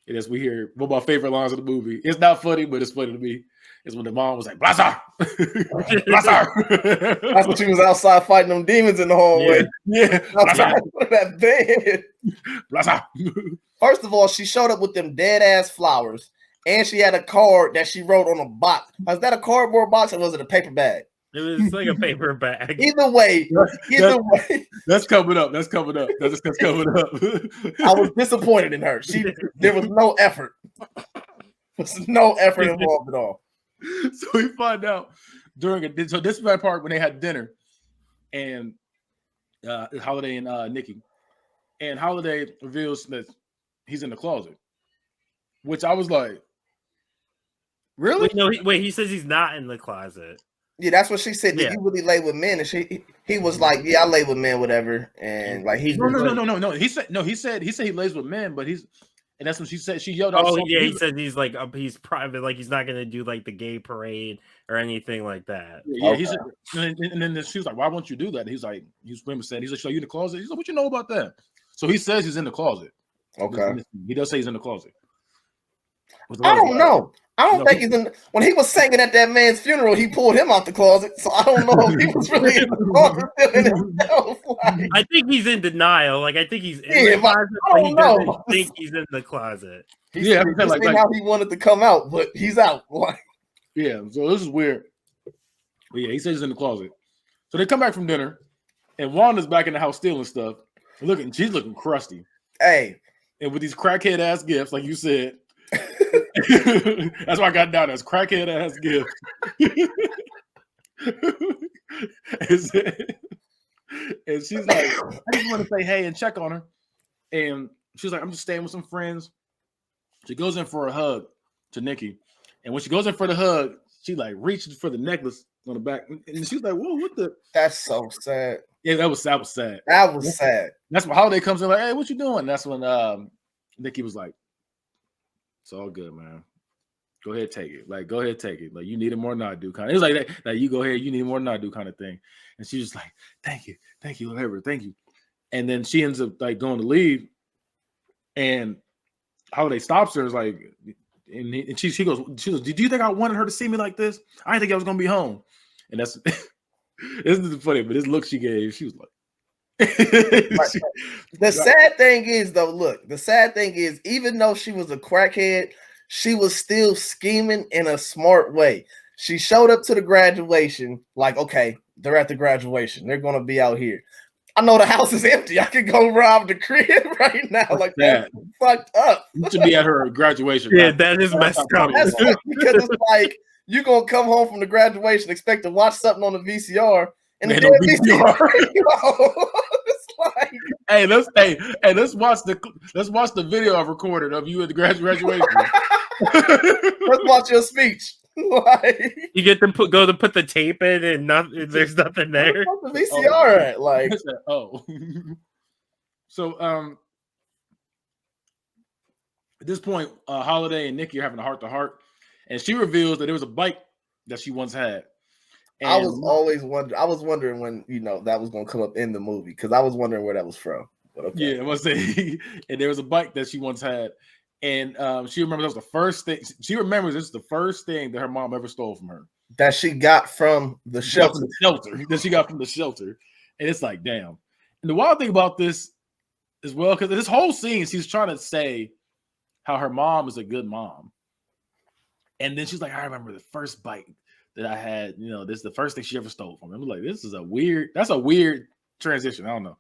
And as we hear one of my favorite lines of the movie, it's not funny, but it's funny to me. Is when the mom was like, "Bless her, bless her." That's when she was outside fighting them demons in the hallway. Yeah, bless her, That bed. bless her. First of all, she showed up with them dead ass flowers, and she had a card that she wrote on a box. Was that a cardboard box or was it a paper bag? It was like a paper bag. Either way, That's coming up. That's coming up. That's coming up. I was disappointed in her. There was no effort. There was no effort involved at all. So we find out so this is that part when they had dinner, and Holiday and Nikki, and Holiday reveals that he's in the closet, which I was like, really? Wait, no, he says he's not in the closet. Yeah, that's what she said. Did you really lay with men? And he was like, yeah, I lay with men, whatever. And like no. He said he lays with men, but and that's when she said she yelled out. Oh yeah, he said he's like he's private, like he's not gonna do like the gay parade or anything like that. Yeah, he said, and then she was like, "Why won't you do that?" And he's like, he's like, "So you in the closet?" He's like, "What you know about that?" So he says he's in the closet. Okay, he does say he's in the closet. I don't know. I don't think he's in. When he was singing at that man's funeral, he pulled him out the closet. So I don't know if he was really in the closet himself. Like, I think he's in denial. Like I think he's in the closet, but he doesn't think he's in the closet. He's like how he wanted to come out, but he's out. Like, yeah. So this is weird. But yeah, he says he's in the closet. So they come back from dinner, and Wanda's back in the house stealing stuff. She's looking crusty. Hey, and with these crackhead ass gifts, like you said. That's why I got down as crackhead ass gift. And she's like, I just want to say hey and check on her. And she's like, I'm just staying with some friends. She goes in for a hug to Nikki. And when she goes in for the hug, she like reaches for the necklace on the back. And she's like, whoa, what the? That's so sad. Yeah, that was sad. That was sad. That's when Holiday comes in like, hey, what you doing? That's when Nikki was like, it's all good, man. Go ahead, take it. Like, go ahead, take it. Like, you need it more than I do. Kind of. It's like that. Like, you go ahead, you need more than I do, kind of thing. And she's just like, thank you, whatever, thank you. And then she ends up like going to leave, and Holiday stops her. Is like, and she goes, did you think I wanted her to see me like this? I didn't think I was gonna be home. And that's this is funny, but this look she gave, she was like. The sad thing is, though, look, even though she was a crackhead, she was still scheming in a smart way. She showed up to the graduation, like, okay, they're at the graduation. They're going to be out here. I know the house is empty. I could go rob the crib right now. Like, that's fucked up. You should be at her graduation. Yeah, that is messed up. That's because it's like, you're going to come home from the graduation, expect to watch something on the VCR, and the VCR. It's like, let's watch the video I've recorded of you at the graduation. Let's watch your speech. Like, you get them put the tape in and there's nothing there. The VCR at like So at this point, Holiday and Nikki are having a heart-to-heart, and she reveals that there was a bike that she once had. And I was wondering when that was going to come up in the movie because I was wondering where that was from. But okay. Yeah, I must say, and there was a bike that she once had, and she remembers that was the first thing. She remembers this is the first thing that her mom ever stole from her. That she got from the shelter. That she got from the shelter, and it's like, damn. And the wild thing about this as well, because this whole scene, she's trying to say how her mom is a good mom, and then she's like, I remember the first bike that I had, this is the first thing she ever stole from me. I'm like, that's a weird transition. I don't know.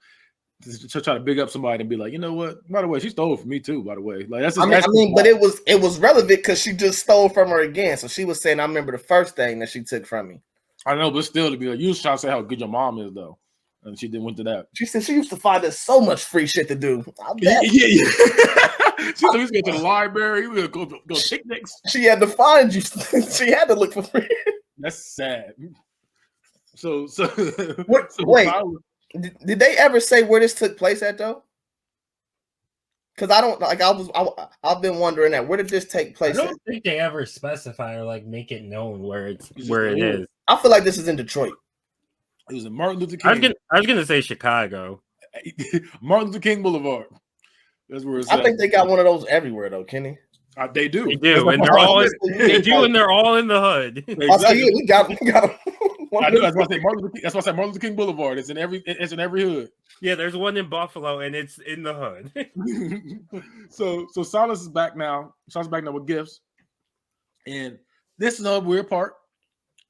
To try to big up somebody and be like, you know what? By the way, she stole it from me too, by the way. Like but it was relevant because she just stole from her again. So she was saying, I remember the first thing that she took from me. I know, but still to be like, you was trying to say how good your mom is though. And she didn't went to that. She said she used to find us so much free shit to do. Yeah. She said we used to go to the library, we would go picnics. She had to find you. She had to look for free. That's sad. So Wait, Silas- did they ever say where this took place at though? Because I don't like. I've been wondering that. Where did this take I place? At? don't think they ever specify or like make it known where it the is. I feel like this is in Detroit. it was in Martin Luther King. I was gonna say Chicago. Martin Luther King Boulevard. That's where it's I at. think they got one of those everywhere though, Kenny. They do. They do, and they're all and they're all in the hood. Oh, so Exactly. yeah, we got them. I do. That's why I say Martin Luther King. That's why I say Martin Luther King Boulevard. It's in every hood. Yeah, there's one in Buffalo, and it's in the hood. So Silas is back now. Silas is back now with gifts, and this is a weird part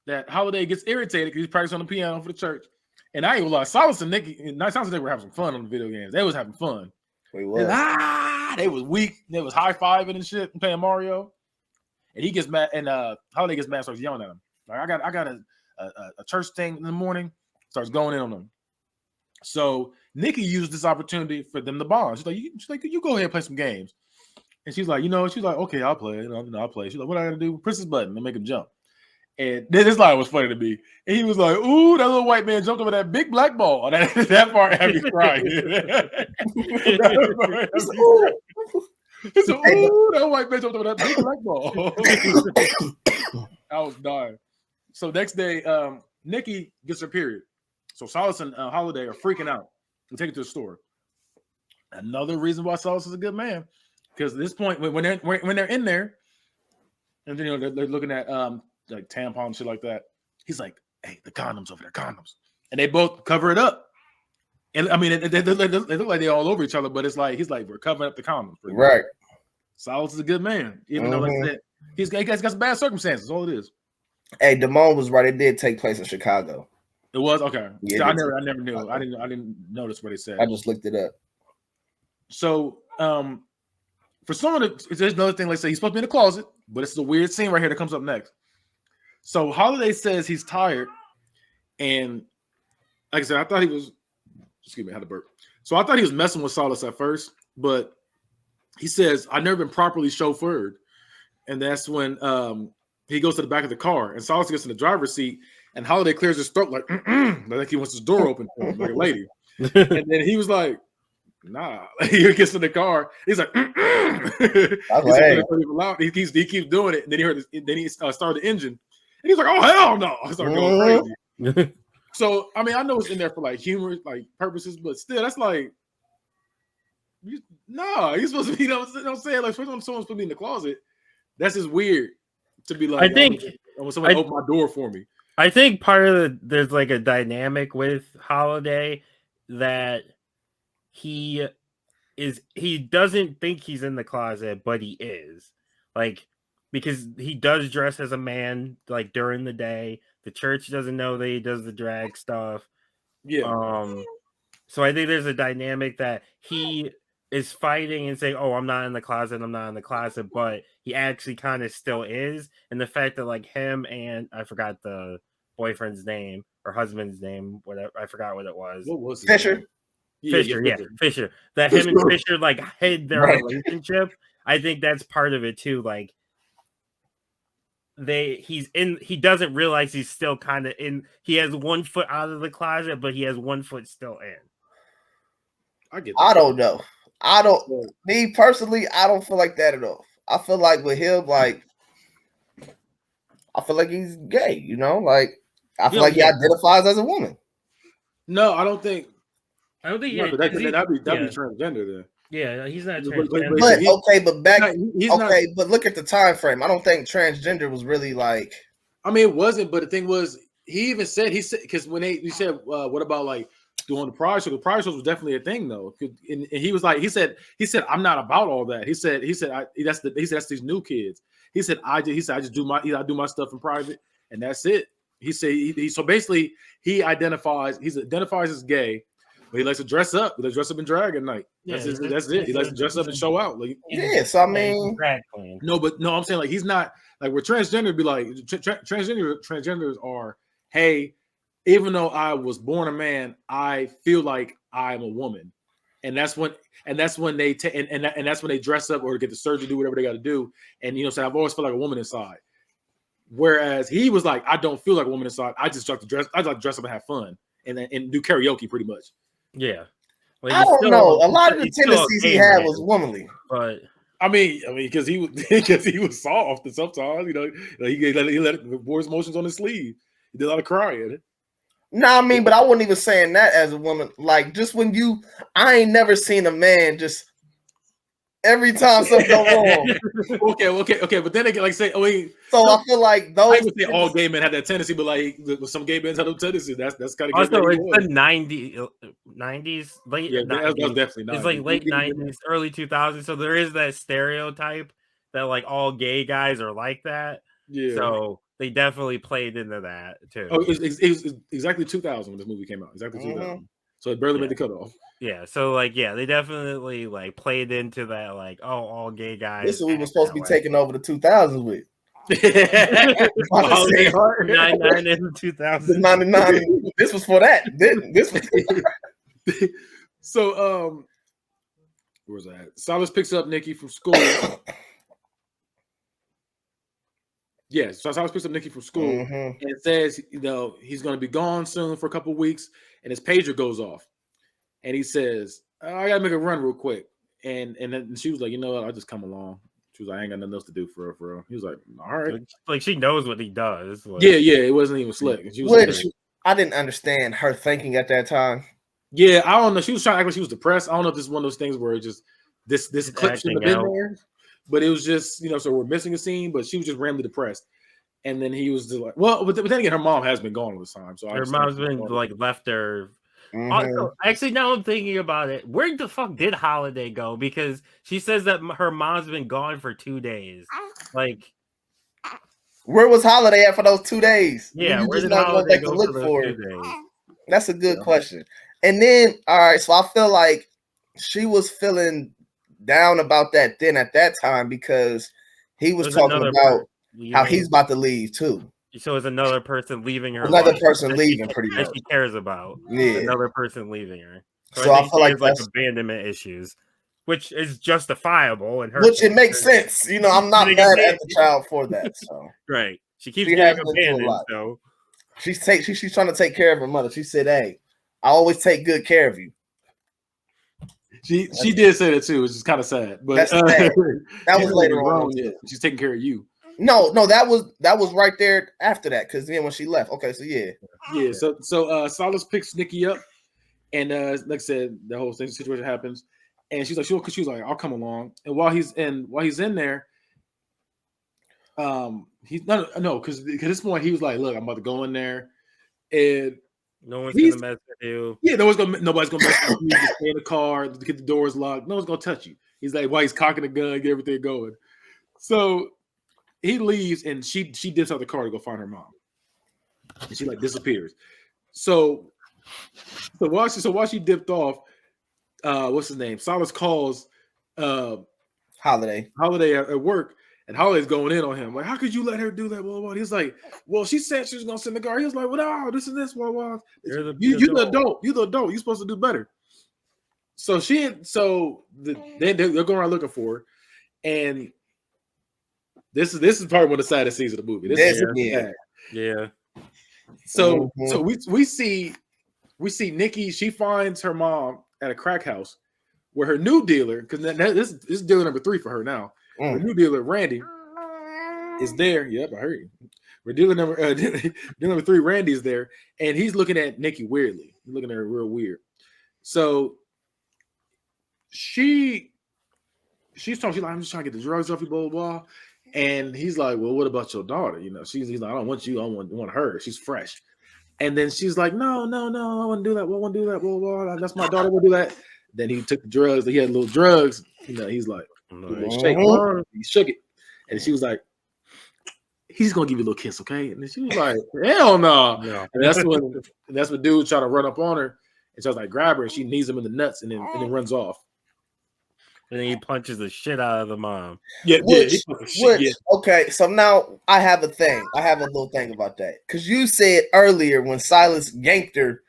that Holiday gets irritated because he's practicing on the piano for the church. And I ain't gonna lie, Silas and Silas were having some fun on the video games. They was having fun. We was. They was weak. They was high fiving and shit and playing Mario. And he gets mad, and Holiday gets mad, starts yelling at him. Like, I got a church thing in the morning, starts going in on them. So Nikki used this opportunity for them to bond. She's like, you go ahead and play some games. And she's like, okay, I'll play. I'll play. She's like, what I gotta do? Press this button and make him jump. And this line was funny to me. And he was like, ooh, that little white man jumped over that big black ball. That part had me crying. He said, ooh, that white man jumped over that big black ball. I was dying. So next day, Nikki gets her period. So Silas and Holiday are freaking out. We take it to the store. Another reason why Silas is a good man, because at this point, when they're in there, and then they're looking at like tampons and shit like that, he's like, "Hey, the condoms over there, condoms," and they both cover it up. And I mean, they look like they're all over each other, but it's like he's like, "We're covering up the condoms." Right. Silas is a good man, even though like that, he got some bad circumstances. All it is. Hey, Damone was right. It did take place in Chicago. It was okay. Yeah, I never knew. I didn't notice what they said. I just looked it up. So, for someone, there's another thing. Like say he's supposed to be in the closet, but it's a weird scene right here that comes up next. So Holiday says he's tired, and like I said, I thought he was. Excuse me, I had to burp. So I thought he was messing with Silas at first, but he says I've never been properly chauffeured, and that's when he goes to the back of the car, and Silas gets in the driver's seat, and Holiday clears his throat like he wants his door open for him, like a lady, and then he was like, "Nah." He gets in the car, he's like, he keeps doing it, and then he started the engine, and he's like, "Oh hell no!" I started going crazy. So I mean, I know it's in there for like humor, like purposes, but still, that's like, you're supposed to be. You know what I'm saying? Like, especially when someone's supposed to be in the closet, that's just weird to be like. I think I want someone to open my door for me. I think part of there's like a dynamic with Holiday that he doesn't think he's in the closet, but he is, like, because he does dress as a man like during the day. The church doesn't know that he does the drag stuff. Yeah. So I think there's a dynamic that he is fighting and saying, "Oh, I'm not in the closet. I'm not in the closet," but he actually kind of still is. And the fact that like him and I forgot the boyfriend's name or husband's name, whatever, I forgot what it was. What was it? Fisher. Fisher. That him and Fisher like hid their relationship. I think that's part of it too. Like he doesn't realize he's still kind of in. He has 1 foot out of the closet, but he has 1 foot still in. I get that. I don't know. Me personally, I don't feel like that at all. I feel like with him, like, I feel like he's gay, you know? Like, I feel like he identifies as a woman. No, I don't think. That'd be transgender then. Yeah, he's not transgender. But but look at the time frame. I don't think transgender was really like. I mean, it wasn't, but the thing was, he said because when he said, what about like doing the Pride show? The Pride show was definitely a thing though, and he was like, he said, I'm not about all that. He said that's these new kids. He said I just do my stuff in private, and that's it. He said so basically he identifies as gay. But he likes to dress up. He likes to dress up in drag at night. That's it. He likes to dress up and show out. Like, yes, I mean, I'm saying like he's not like we're transgender. Be like transgenders are. Hey, even though I was born a man, I feel like I'm a woman, and that's when that's when they dress up or get the surgery, do whatever they got to do. And so I've always felt like a woman inside. Whereas he was like, I don't feel like a woman inside. I just like to dress. I like to dress up and have fun and do karaoke pretty much. Yeah. Like, I don't know. A lot of the tendencies he had was womanly. But I mean, because he was soft and sometimes, he let the boy's emotions on his sleeve. He did a lot of crying. No, I mean, but I wasn't even saying that as a woman. Like, just when I ain't never seen a man just every time something go wrong. Okay. But then again, like say, so I feel like those. I would say all gay men have that tendency, but like some gay men have no tendency. That's kind of also it's the 90s, late. Yeah, 90s. That was definitely 90s. It's like late 90s, early 2000s. So there is that stereotype that like all gay guys are like that. Yeah. So they definitely played into that too. Oh, it was exactly 2000 when this movie came out. Exactly 2000. So it barely made the cutoff. Yeah, so like, they definitely like played into that, like, all gay guys. This is what we were supposed to be taking over the 2000s with. 99 and 2000. 99. This was for that. This was. So where's that? Silas picks up Nikki from school. Yeah, so Silas picks up Nikki from school and it says, he's going to be gone soon for a couple of weeks, and his pager goes off. And he says, I gotta make a run real quick. And then she was like, you know what, I'll just come along. She was like, I ain't got nothing else to do for real. He was like, all right. Like she knows what he does. Like, yeah, it wasn't even slick. And she was I didn't understand her thinking at that time. Yeah, I don't know. She was trying to act like she was depressed. I don't know if this is one of those things where it just this clip shouldn't have been there. But it was just, so we're missing a scene, but she was just randomly depressed. And then he was just like, well, but then again, her mom has been gone all this time. So her mom's been like left her. Also, actually, now I'm thinking about it. Where the fuck did Holiday go? Because she says that her mom's been gone for 2 days. Like, where was Holiday at for those 2 days? Yeah, where did Holiday go look for 2 days? That's a good question. And then, all right, so I feel like she was feeling down about that then at that time because he was talking about how he's about to leave too. So it's another person leaving her. Another person leaving, pretty much. That she cares about. Yeah. Another person leaving her. So I feel like abandonment issues, which is justifiable in her. Which it makes sense. I'm not mad at the child for that. So right. She keeps getting abandoned. So she's trying to take care of her mother. She said, "Hey, I always take good care of you." She did say that too, which is kind of sad. But that's sad. That was later on. Yeah. She's taking care of you. No, that was right there after that, because then when she left. Okay, so yeah. So Silas picks Nikki up, and like I said, the whole situation happens, and she's like, she was like, I'll come along. And while he's in there, he's no, because at this point he was like, look, I'm about to go in there, and no one's gonna mess with you. Yeah, nobody's gonna mess with you. Just stay in the car, get the doors locked. No one's gonna touch you. He's like, while he's cocking the gun, get everything going. So he leaves, and she dips out the car to go find her mom, and she like disappears. So while she dipped off, what's his name? Silas calls Holiday at work, and Holiday's going in on him. Like, how could you let her do that? Blah, blah. He's like, well, she said she was gonna sit in the car. He was like, well, no, this and this. Blah, blah. You the adult. You the adult. You're supposed to do better. So they're going around looking for her, and this is probably one of the saddest scenes of the movie. Yeah. So we see Nikki. She finds her mom at a crack house where her new dealer, because this is dealer number 3 for her now. Her new dealer Randy is there. Yep, I heard you. We're dealer number 3. Randy is there, and he's looking at Nikki weirdly. He's looking at her real weird. So she's talking. She's like, I'm just trying to get the drugs off you, blah blah blah. And he's like, well, what about your daughter? He's like, I don't want you. I want her. She's fresh. And then she's like, no, I wouldn't do that. I won't do that. Blah, blah, blah. That's my daughter. Will do that. Then he took the drugs. He had little drugs. He's like, he shook it. And she was like, he's going to give you a little kiss, okay? And then she was like, hell no. Yeah. And that's when dude tried to run up on her. And she was like, grab her. And she knees him in the nuts and then runs off. And then he punches the shit out of the mom. Okay, so now I have a little thing about that. Because you said earlier when Silas yanked her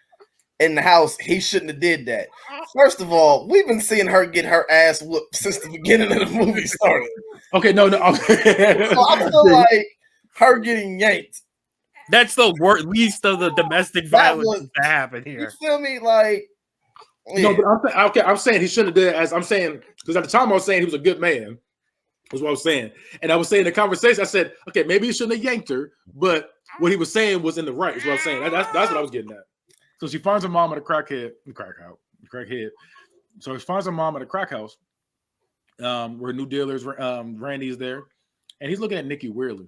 in the house, he shouldn't have did that. First of all, we've been seeing her get her ass whooped since the beginning of the movie started. Okay, no. So I feel like her getting yanked. That's the least of the domestic violence to happen You here. feel me? Like, No, but I'm saying he shouldn't have did it. As I'm saying, because at the time I was saying he was a good man. Was what I was saying, and I was saying in the conversation. I said, okay, maybe he shouldn't have yanked her, but what he was saying was in the right. Is what I was saying. That's what I was getting at. So she finds her mom at a crackhead. So she finds her mom at a crack house, where new dealers. Randy's there, and he's looking at Nikki weirdly.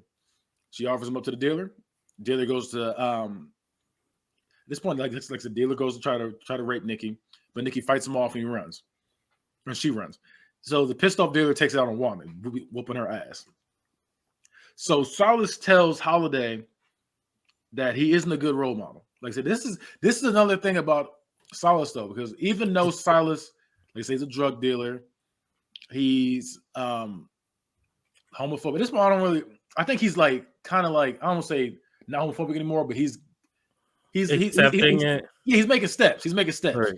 She offers him up to the dealer. Dealer goes to at this point, like the dealer goes to try to rape Nikki, but Nikki fights him off and he runs, and she runs. So the pissed off dealer takes it out on Woman, whooping her ass. So Silas tells Holiday that he isn't a good role model. Like I said, this is another thing about Silas though, because even though Silas, like I say, he's a drug dealer, he's homophobic. This one I think he's like kind of like, I don't want to say not homophobic anymore, but he's accepting it. Yeah, he's making steps. He's making steps. Right.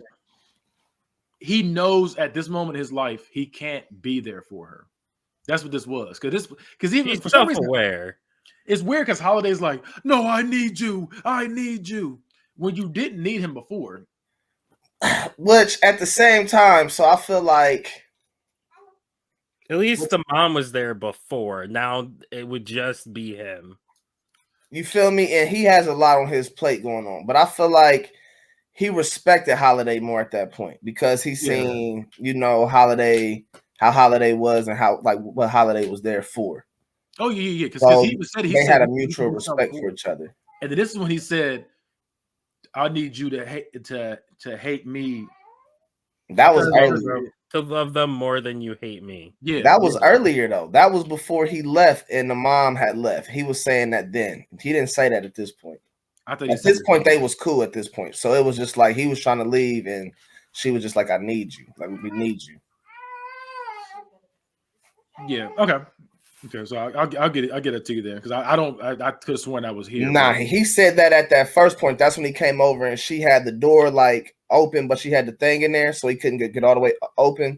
He knows at this moment in his life he can't be there for her. That's what this was. Because even He's for some reason, self-aware. it's weird because Holiday's like, no, I need you. I need you. When you didn't need him before. which at the same time, so I feel like At least the mom was there before. Now it would just be him. you feel me, and he has a lot on his plate going on. But I feel like he respected Holiday more at that point because he's seen, how Holiday was and how like what Holiday was there for. Oh yeah. Because So he said they had a mutual respect for each other. And then this is when he said, "I need you to hate me." That was earlier. To love them more than you hate me. Yeah, That was earlier though. That was before he left and the mom had left. He was saying that then. He didn't say that at this point. I thought At this point, they was cool at this point. So it was just like he was trying to leave and she was just like, I need you. Like, we need you. Yeah. Okay. So I'll get it. I'll get it to you then because I could have sworn I was here. Nah, he said that at that first point. That's when he came over and she had the door like open, but she had the thing in there, so he couldn't get all the way open.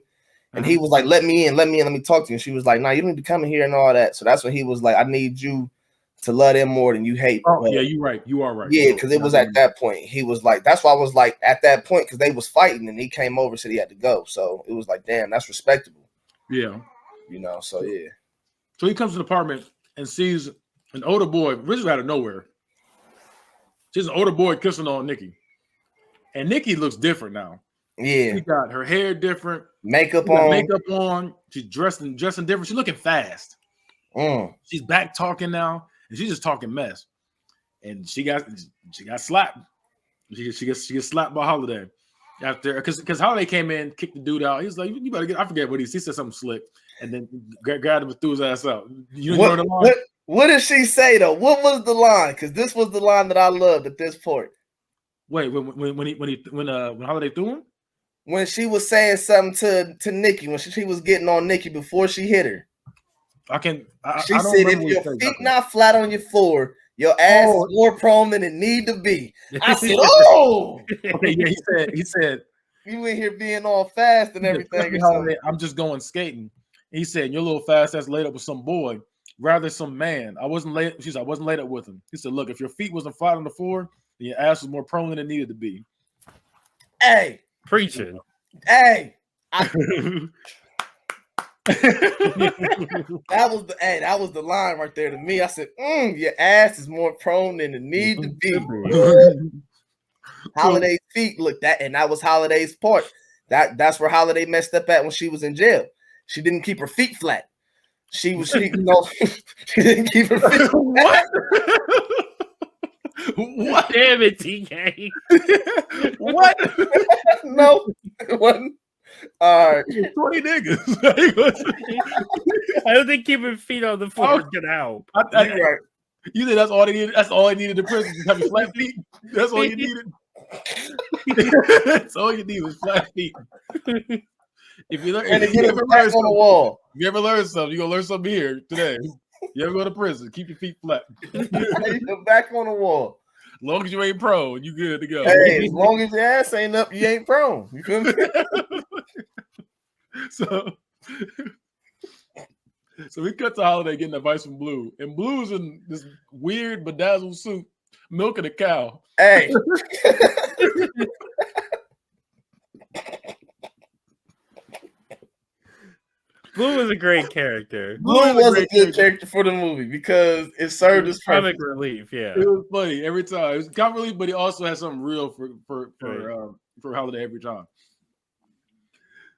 And he was like, let me in, let me talk to you. And she was like, nah, you don't need to come in here and all that. So that's when he was like, I need you to love them more than you hate. Oh, yeah, you're right. You are right. Yeah, because it was at that point. He was like, that's why I was like, at that point, because they was fighting and he came over, said he had to go. So it was like, damn, that's respectable. Yeah. So yeah. So he comes to the apartment and sees an older boy, originally out of nowhere. She's an older boy kissing on Nikki. And Nikki looks different now. Yeah. She got her hair different. Makeup on. She's dressing different. She's looking fast. She's back talking now. And she's just talking mess. And she got slapped. She gets slapped by Holiday. After because Holiday came in, kicked the dude out. He was like, you better get, I forget what he said something slick. And then grabbed him and threw his ass out. You know the line? What did she say though? What was the line? Because this was the line that I loved at this point. Wait, when Holiday threw him? When she was saying something to Nikki, when she was getting on Nikki before she hit her. She said, if your feet not flat on your floor, your ass is more prone than it need to be. I said, oh! Okay, yeah, he said, you in here being all fast and everything. I'm just going skating. He said, your little fast ass laid up with some boy, rather some man. I wasn't laid. She said, I wasn't laid up with him. He said, look, if your feet wasn't flat on the floor, then your ass was more prone than it needed to be. Hey. Preaching. Hey. that was the line right there to me. I said, your ass is more prone than it need to be. Holiday's feet looked that, and that was Holiday's part. That's where Holiday messed up at when she was in jail. She didn't keep her feet flat. She didn't keep her feet flat. What? Damn it, TK. What? No, it wasn't. All right. 20 niggas. I don't think keeping feet on the floor is gonna help. You're right. You think that's all they needed? That's all they needed in prison to have flat feet? That's all you needed? That's all you need was flat feet. If you learn, if you ever learn on the wall, if you ever learn something, you're gonna learn something here today. You ever go to prison, keep your feet flat. You're back on the wall. As long as you ain't prone, you good to go. Hey, as long as your ass ain't up, you ain't prone. You feel me? So So we cut to Holiday getting advice from Blue, and Blue's in this weird bedazzled suit, milking a cow. Hey. Blue was a great character. Blue was a good character for the movie because it served his comic purpose. relief. Yeah, It was funny every time. It was comic relief, but he also had something real for Holiday every time.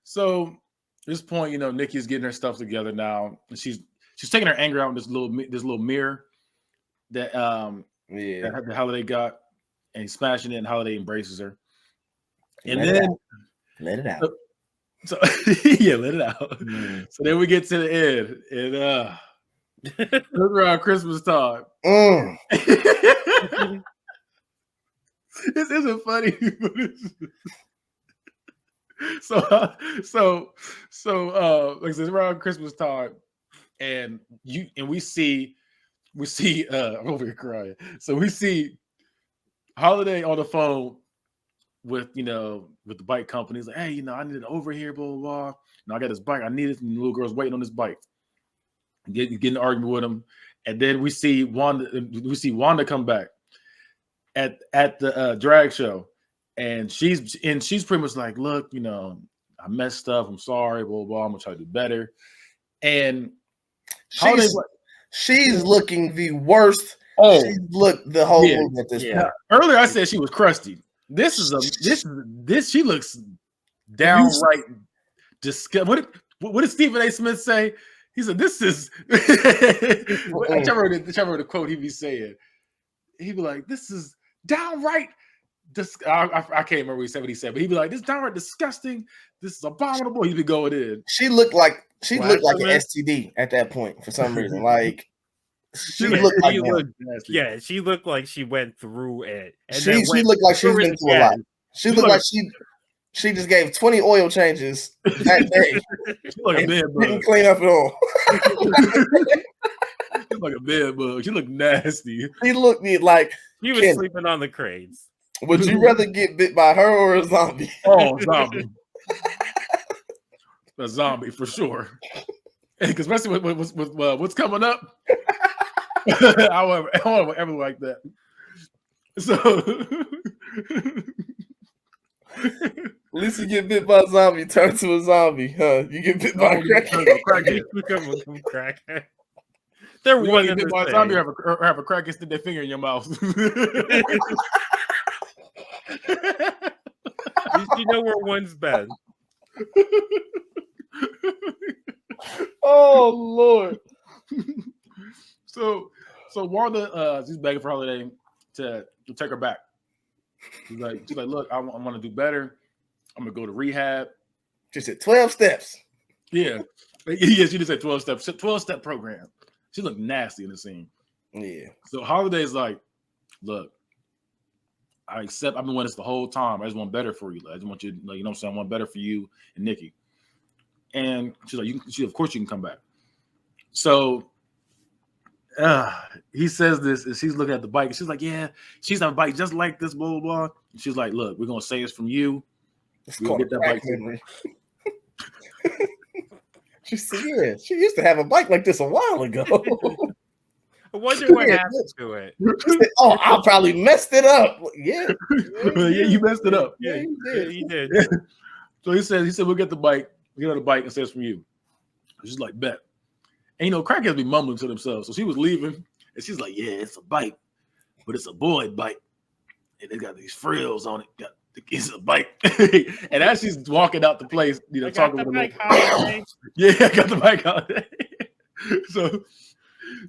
So at this point, Nikki's getting her stuff together now, and she's taking her anger out in this little mirror that that Holiday got, and he's smashing it, and Holiday embraces her, and then let it out. So yeah, let it out. So then we get to the end, and it's around Christmas time. This isn't funny. So like I said, it's around Christmas time, and we see I'm over here crying. So we see Holiday on the phone with the bike company. He's like, hey, I need it over here, blah, blah, blah. I got this bike. I need it. And the little girl's waiting on this bike. Getting an argument with him. And then we see Wanda come back at the drag show. And she's pretty much like, look, I messed up. I'm sorry, blah, blah. I'm gonna try to do better. And she's looking the worst. She's looked the whole movie at this point. Earlier I said she was crusty. This she looks downright disgusting. What did Stephen A. Smith say? He said, "This is." Whichever the quote he be saying, he'd be like, "This is downright." I can't remember what he said, but he'd be like, "This is downright disgusting. This is abominable." He'd be going in. She looked like an STD at that point for some reason. Like she looked like she went through it. And she looked like she's been through a lot. She looked like she just gave 20 oil changes that day. She like a bed bug. Didn't clean up at all. She like a bed bug. She looked nasty. He looked like he was sleeping on the crates. Would you rather get bit by her or a zombie? Oh, zombie. A zombie for sure. Especially with what's coming up. I won't ever like that. So at least you get bit by a zombie, turn to a zombie, huh? You get bit by a crackhead. Crackhead. They're one get bit by a zombie or have a crackhead stick their finger in your mouth. You know where one's been. Oh Lord. So Wanda, she's begging for Holiday to take her back. She's like, look, I want to do better. I'm gonna go to rehab. She said 12 steps. Yeah. She just said 12 steps. 12-step program. She looked nasty in the scene. Yeah. So Holiday's like, look, I accept. I've been wanting this the whole time. I just want better for you. I just want you, I want better for you and Nikki. And she's like, of course you can come back. So he says this, and she's looking at the bike. And she's like, yeah, she's on a bike just like this, blah, blah, blah. And she's like, look, we're going to say it's from you. We'll get that bike. She said, yeah, she used to have a bike like this a while ago. I wonder what happened to it. Said, I probably messed it up. Yeah. Yeah, you messed it up. Yeah, he did. So he said, we'll get the bike. We'll get on the bike and say it's from you. She's like, bet. And crackheads be mumbling to themselves. So she was leaving, and she's like, yeah, it's a bike, but it's a boy bike. And it got these frills on it. It's a bike. And as she's walking out the place, talking with the yeah, I got the bike out.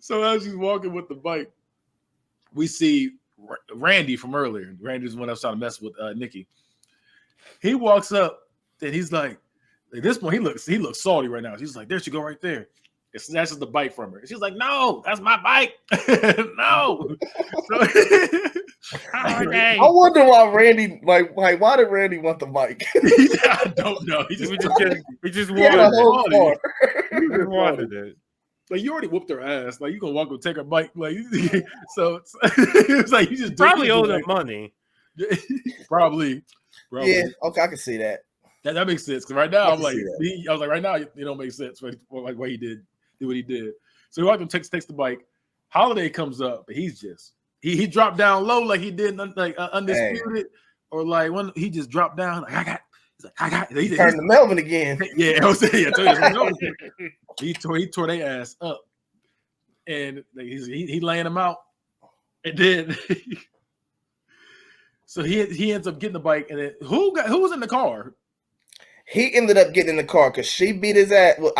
So as she's walking with the bike, we see Randy from earlier. Randy's the one that was trying to mess with Nikki. He walks up, and he's like, at this point, he looks salty right now. She's like, there she go right there. It snatches the bike from her. She's like, no, that's my bike. No. I wonder why Randy, why did Randy want the bike? I don't know. He just wanted it. Like, you already whooped her ass. Like, you gonna walk and take her bike. Like, so it's like you just probably owe them money. Probably. Yeah, okay, I can see that. That makes sense. Because right now, I was like, right now, it don't make sense. Like what he did. what he did. So he walked and takes the bike. Holiday comes up, but he's just he dropped down low like he did like Undisputed, or like when he just dropped down like I got. He turned to Melvin again. Yeah, I was saying, he tore their ass up, and he laying them out, and then so he ends up getting the bike, and then who was in the car? He ended up getting in the car because she beat his ass. Well,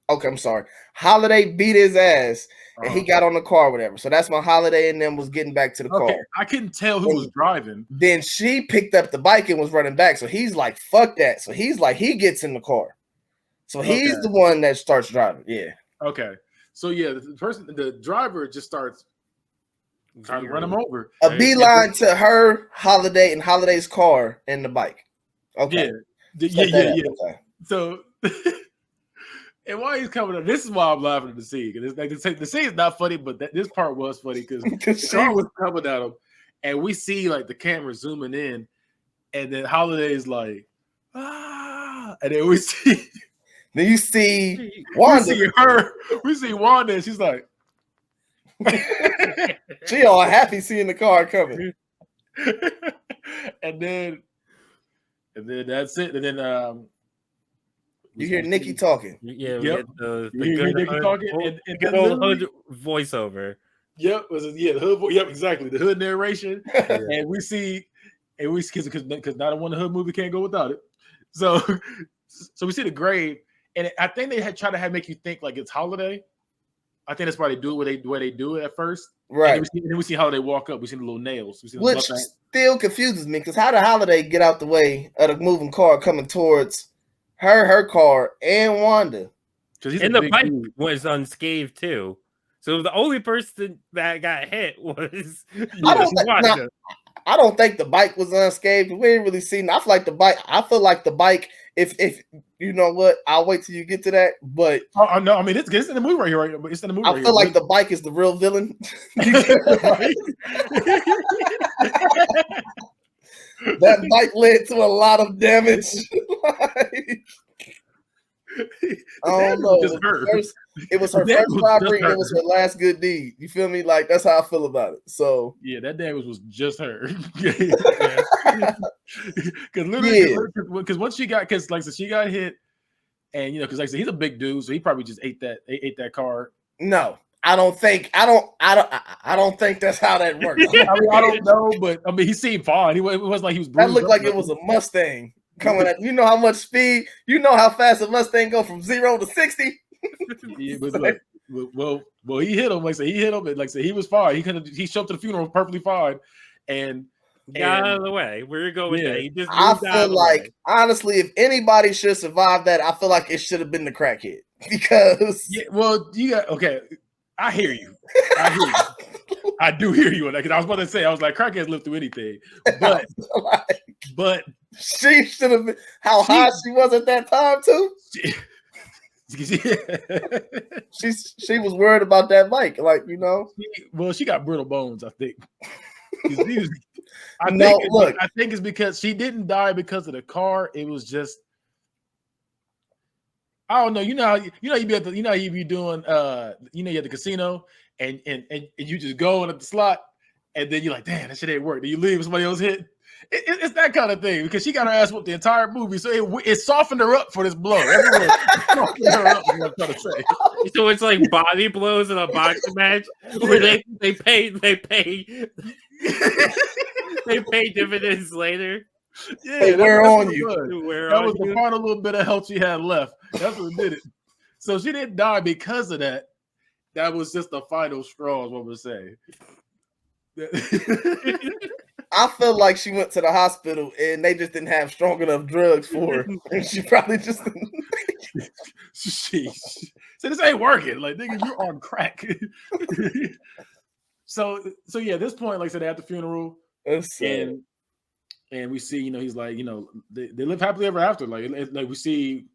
okay, I'm sorry. Holiday beat his ass, and he got on the car, whatever. So that's when Holiday and them was getting back to the car. I couldn't tell who was driving. Then she picked up the bike and was running back. So he's like, "Fuck that!" So he's like, he gets in the car. So he's the one that starts driving. Yeah. Okay. So yeah, the driver just starts trying to run him over. A beeline to her, Holiday, and Holiday's car and the bike. Okay. Yeah. Okay. So, and while he's coming up, this is why I'm laughing at the scene. Because the scene is not funny, but this part was funny because the car was coming at him, and we see like the camera zooming in, and then Holiday's like, ah, and then we see. Then you see Wanda. We see Wanda, and she's like, she all happy seeing the car coming. and then that's it. And then you hear Nikki talking. Yeah, yep. The you hear Nikki talking and good old hood voiceover. Yep, the hood. Yep, exactly. The hood narration, and we see because not a one hood movie can't go without it. So we see the grave, and I think they had tried to make you think like it's Holiday. I think that's why they do it where they do it at first, right? And then we see how they walk up. We see the little nails, which still confuses me because how did Holiday get out the way of the moving car coming towards her car and Wanda? And the bike was unscathed too. So the only person that got hit was Wanda. I don't think the bike was unscathed. We ain't really seen. I feel like the bike. If you know what, I'll wait till you get to that. But no, I mean it's in the movie right here. Right? It's in the movie. I feel like the bike is the real villain. That bike led to a lot of damage. I don't know. It was her first robbery. And it was her last good deed. You feel me? Like that's how I feel about it. So yeah, that damage was just her. Because literally, because once she got, she got hit, and because like I said, he's a big dude, so he probably just ate that car. No, I don't think that's how that works. I don't know, but I mean, he seemed fine. It wasn't like he was. That looked like it was a Mustang coming at. You know how much speed? You know how fast a Mustang go from 0 to 60? Yeah, but like, well, he hit him. Like I said, he hit him, and like I said, he was fine. He showed up to the funeral perfectly fine, and got out of the way. Where you go with that? He just I feel like honestly, if anybody should survive that, I feel like it should have been the crackhead because. Yeah, well, you got okay. I hear you. I do hear you on that because I was about to say I was like crackheads live through anything, but she should have been how high she was at that time too. She was worried about that bike, like she got brittle bones, I think. I think it's because she didn't die because of the car. It was just I don't know. You be at the you be doing you at the casino and you just go in at the slot and then you're like, damn, that shit ain't work. Then you leave and somebody else hit. It's that kind of thing because she got her ass whooped the entire movie, so it softened her up for this blow. So it's like body blows in a boxing match where they pay dividends later. Yeah, they wear on you. That was the final little bit of health she had left. That's what did it. So she didn't die because of that. That was just the final straw, is what we're saying. I feel like she went to the hospital and they just didn't have strong enough drugs for her. And she probably just she said, this ain't working. Like, nigga, you're on crack. So yeah, at this point, like I said, at the funeral, and we see, he's like, they live happily ever after. Like we see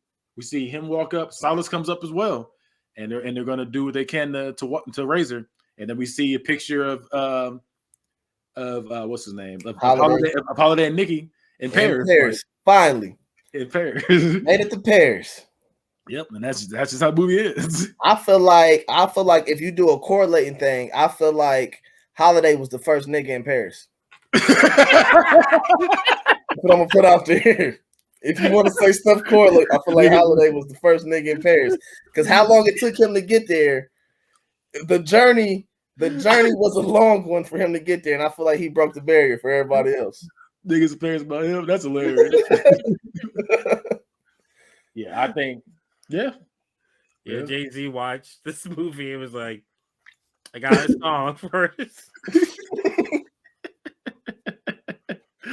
him walk up. Silas comes up as well, and they're gonna do what they can to raise her. And then we see a picture of what's his name? Of Holiday and Nikki in Paris. Finally. In Paris. Made it to Paris. Yep, and that's just how the movie is. I feel like if you do a correlating thing, I feel like Holiday was the first nigga in Paris. That's what I'm gonna put out there. If you want to say stuff correlate, I feel like Holiday was the first nigga in Paris. Because how long it took him to get there, the journey was a long one for him to get there, and I feel like he broke the barrier for everybody else. Niggas in Paris about him. That's hilarious. Yeah, I think. Yeah. Jay-Z watched this movie. It was like, I got a song for it.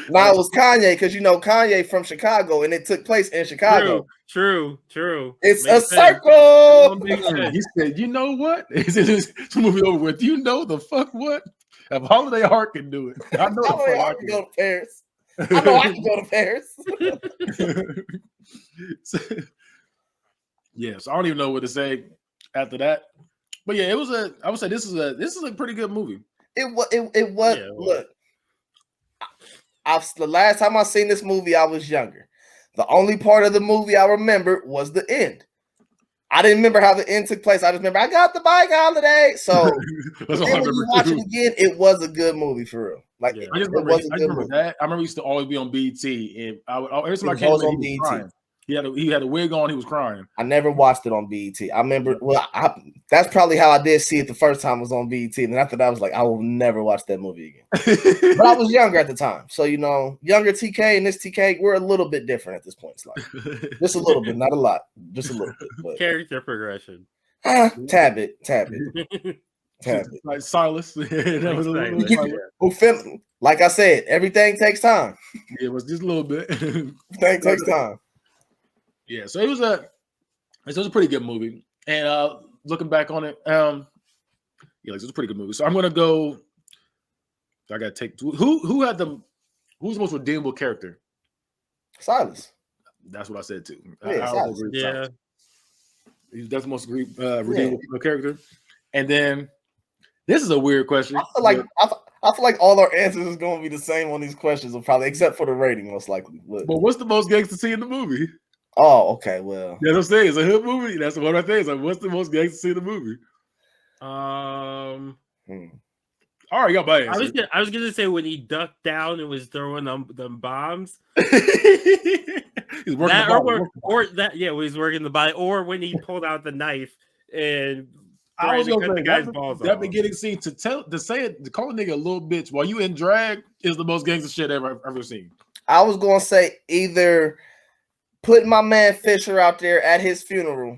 Now it was Kanye, because you know Kanye from Chicago, and it took place in Chicago. True. It's Makes a sense. circle. He said, "You know what? This movie over with. You know the fuck what? If Holiday Heart can do it, I know the fuck I can go to Paris. I know I can go to Paris." Yeah, so I don't even know what to say after that. But yeah, I would say this is a pretty good movie. It was. Yeah, Look, the last time I seen this movie, I was younger. The only part of the movie I remember was the end. I didn't remember how the end took place. I just remember I got the bike Holiday. So That's all I then when you remember watch too. it again, it was a good movie for real. Like Yeah. I just it was a good remember movie. that. I remember he used to always be on BT, and every time I It came was in, on he was BET. crying. He had a wig on. He was crying. I never watched it on BET. I remember. Well, that's probably how I did see it the first time. Was on BET, and after that, I was like, I will never watch that movie again. But I was younger at the time, so you know, younger TK and this TK, we're a little bit different at this point. It's like just a little bit, not a lot, just a little bit. But Character progression. tab it. Like Silas. That was a little bit Silas. like- Who feel like I said, everything takes time. it was just a little bit. Everything takes time. Yeah, so it was a pretty good movie. And looking back on it, it was a pretty good movie. So I'm gonna go. I gotta take who's the most redeemable character? Silas. That's what I said too. Yeah, I Silas. agree with Yeah. Silas. That's the most redeemable character. And then this is a weird question. I feel like all our answers is going to be the same on these questions, probably except for the rating, most likely. But what's the most gangster scene in the movie? Oh, okay. Well, You know what I'm saying? It's a hood movie. That's what I think. It's like, what's the most gangster scene in the movie? All right, got my answer. I was gonna say when he ducked down and was throwing them bombs. He's working That the ball. or that when he's working the body, or when he pulled out the knife and I was tried to gonna cut say the guy's balls that off. beginning scene to call a nigga a little bitch while you in drag is the most gangster shit I've ever seen. I was going to say either putting my man Fisher out there at his funeral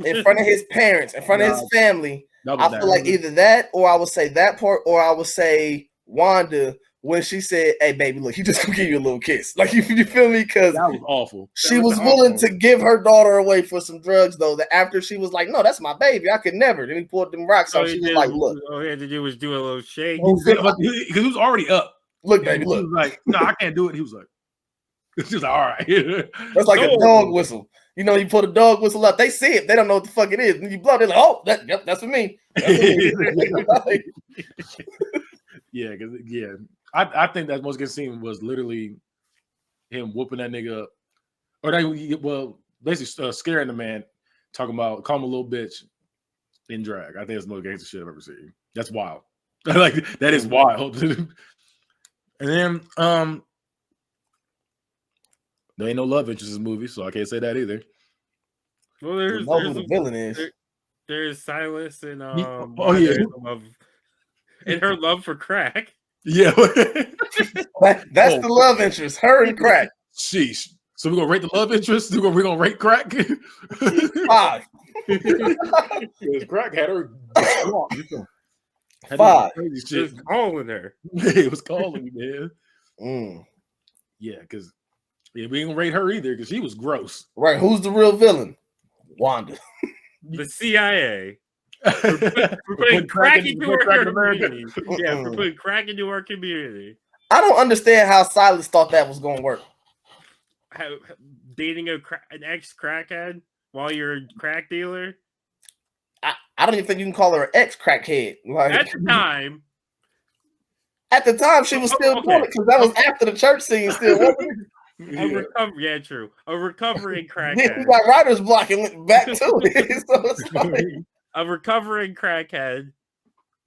in front of his parents, in front of his family. I feel like either that, or I would say that part, or I would say Wanda when she said, "Hey, baby, look, he just gonna give you a little kiss." Like you feel me? Because that was awful. She was willing to give her daughter away for some drugs, though. That after she was like, "No, that's my baby. I could never." Then he pulled them rocks out. She was like, "Look." All he had to do was do a little shake. Because he was already up. Look, baby, look. He was like, "No, I can't do it." He was like, "She was like, all right." That's like a dog whistle. You know, you put a dog whistle up. They see it. They don't know what the fuck it is. And you blow. They're like, "Oh, that's for me." That's for me. Yeah. I think that most good scene was literally him whooping that nigga up, or basically scaring the man, talking about call him a little bitch in drag. I think it's the most gangster shit I've ever seen. That's wild. Like that is wild. And then there ain't no love interest in this movie, so I can't say that either. Well, You know who the villain is. There's Silas and and her love for crack. Yeah, that's the love interest. Her and crack. Sheesh. So we're gonna rate the love interest. We're gonna rate crack. 5. Crack had her. 5. Crazy shit. Just calling her. It was calling me, man. Mm. Yeah, because we ain't gonna rate her either because she was gross. Right. Who's the real villain? Wanda. The CIA. For putting crack into our community. Yeah, for putting crack into our community. I don't understand how Silas thought that was going to work. Dating an ex-crackhead while you're a crack dealer? I don't even think you can call her an ex-crackhead. Like, at the time, she was still doing it because that was after the church scene still. True. A recovering Then crackhead. he got writer's block and went back to it. So it's like, A recovering crackhead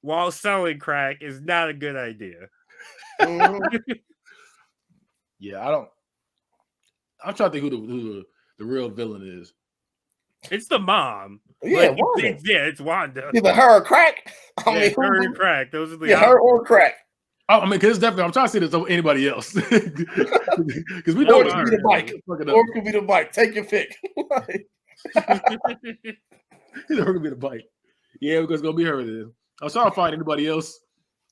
while selling crack is not a good idea. Yeah, I'm trying to think who the real villain is. It's the mom. Yeah, like, Wanda. It's Wanda. Either her or crack. Her and crack. Those are the her or crack. I mean, because definitely, I'm trying to see this over anybody else. Because we know it could be the bike. Or it could be the bike. Take your pick. It could be the bike. Yeah, because it's gonna be her. Then I was trying to find anybody else.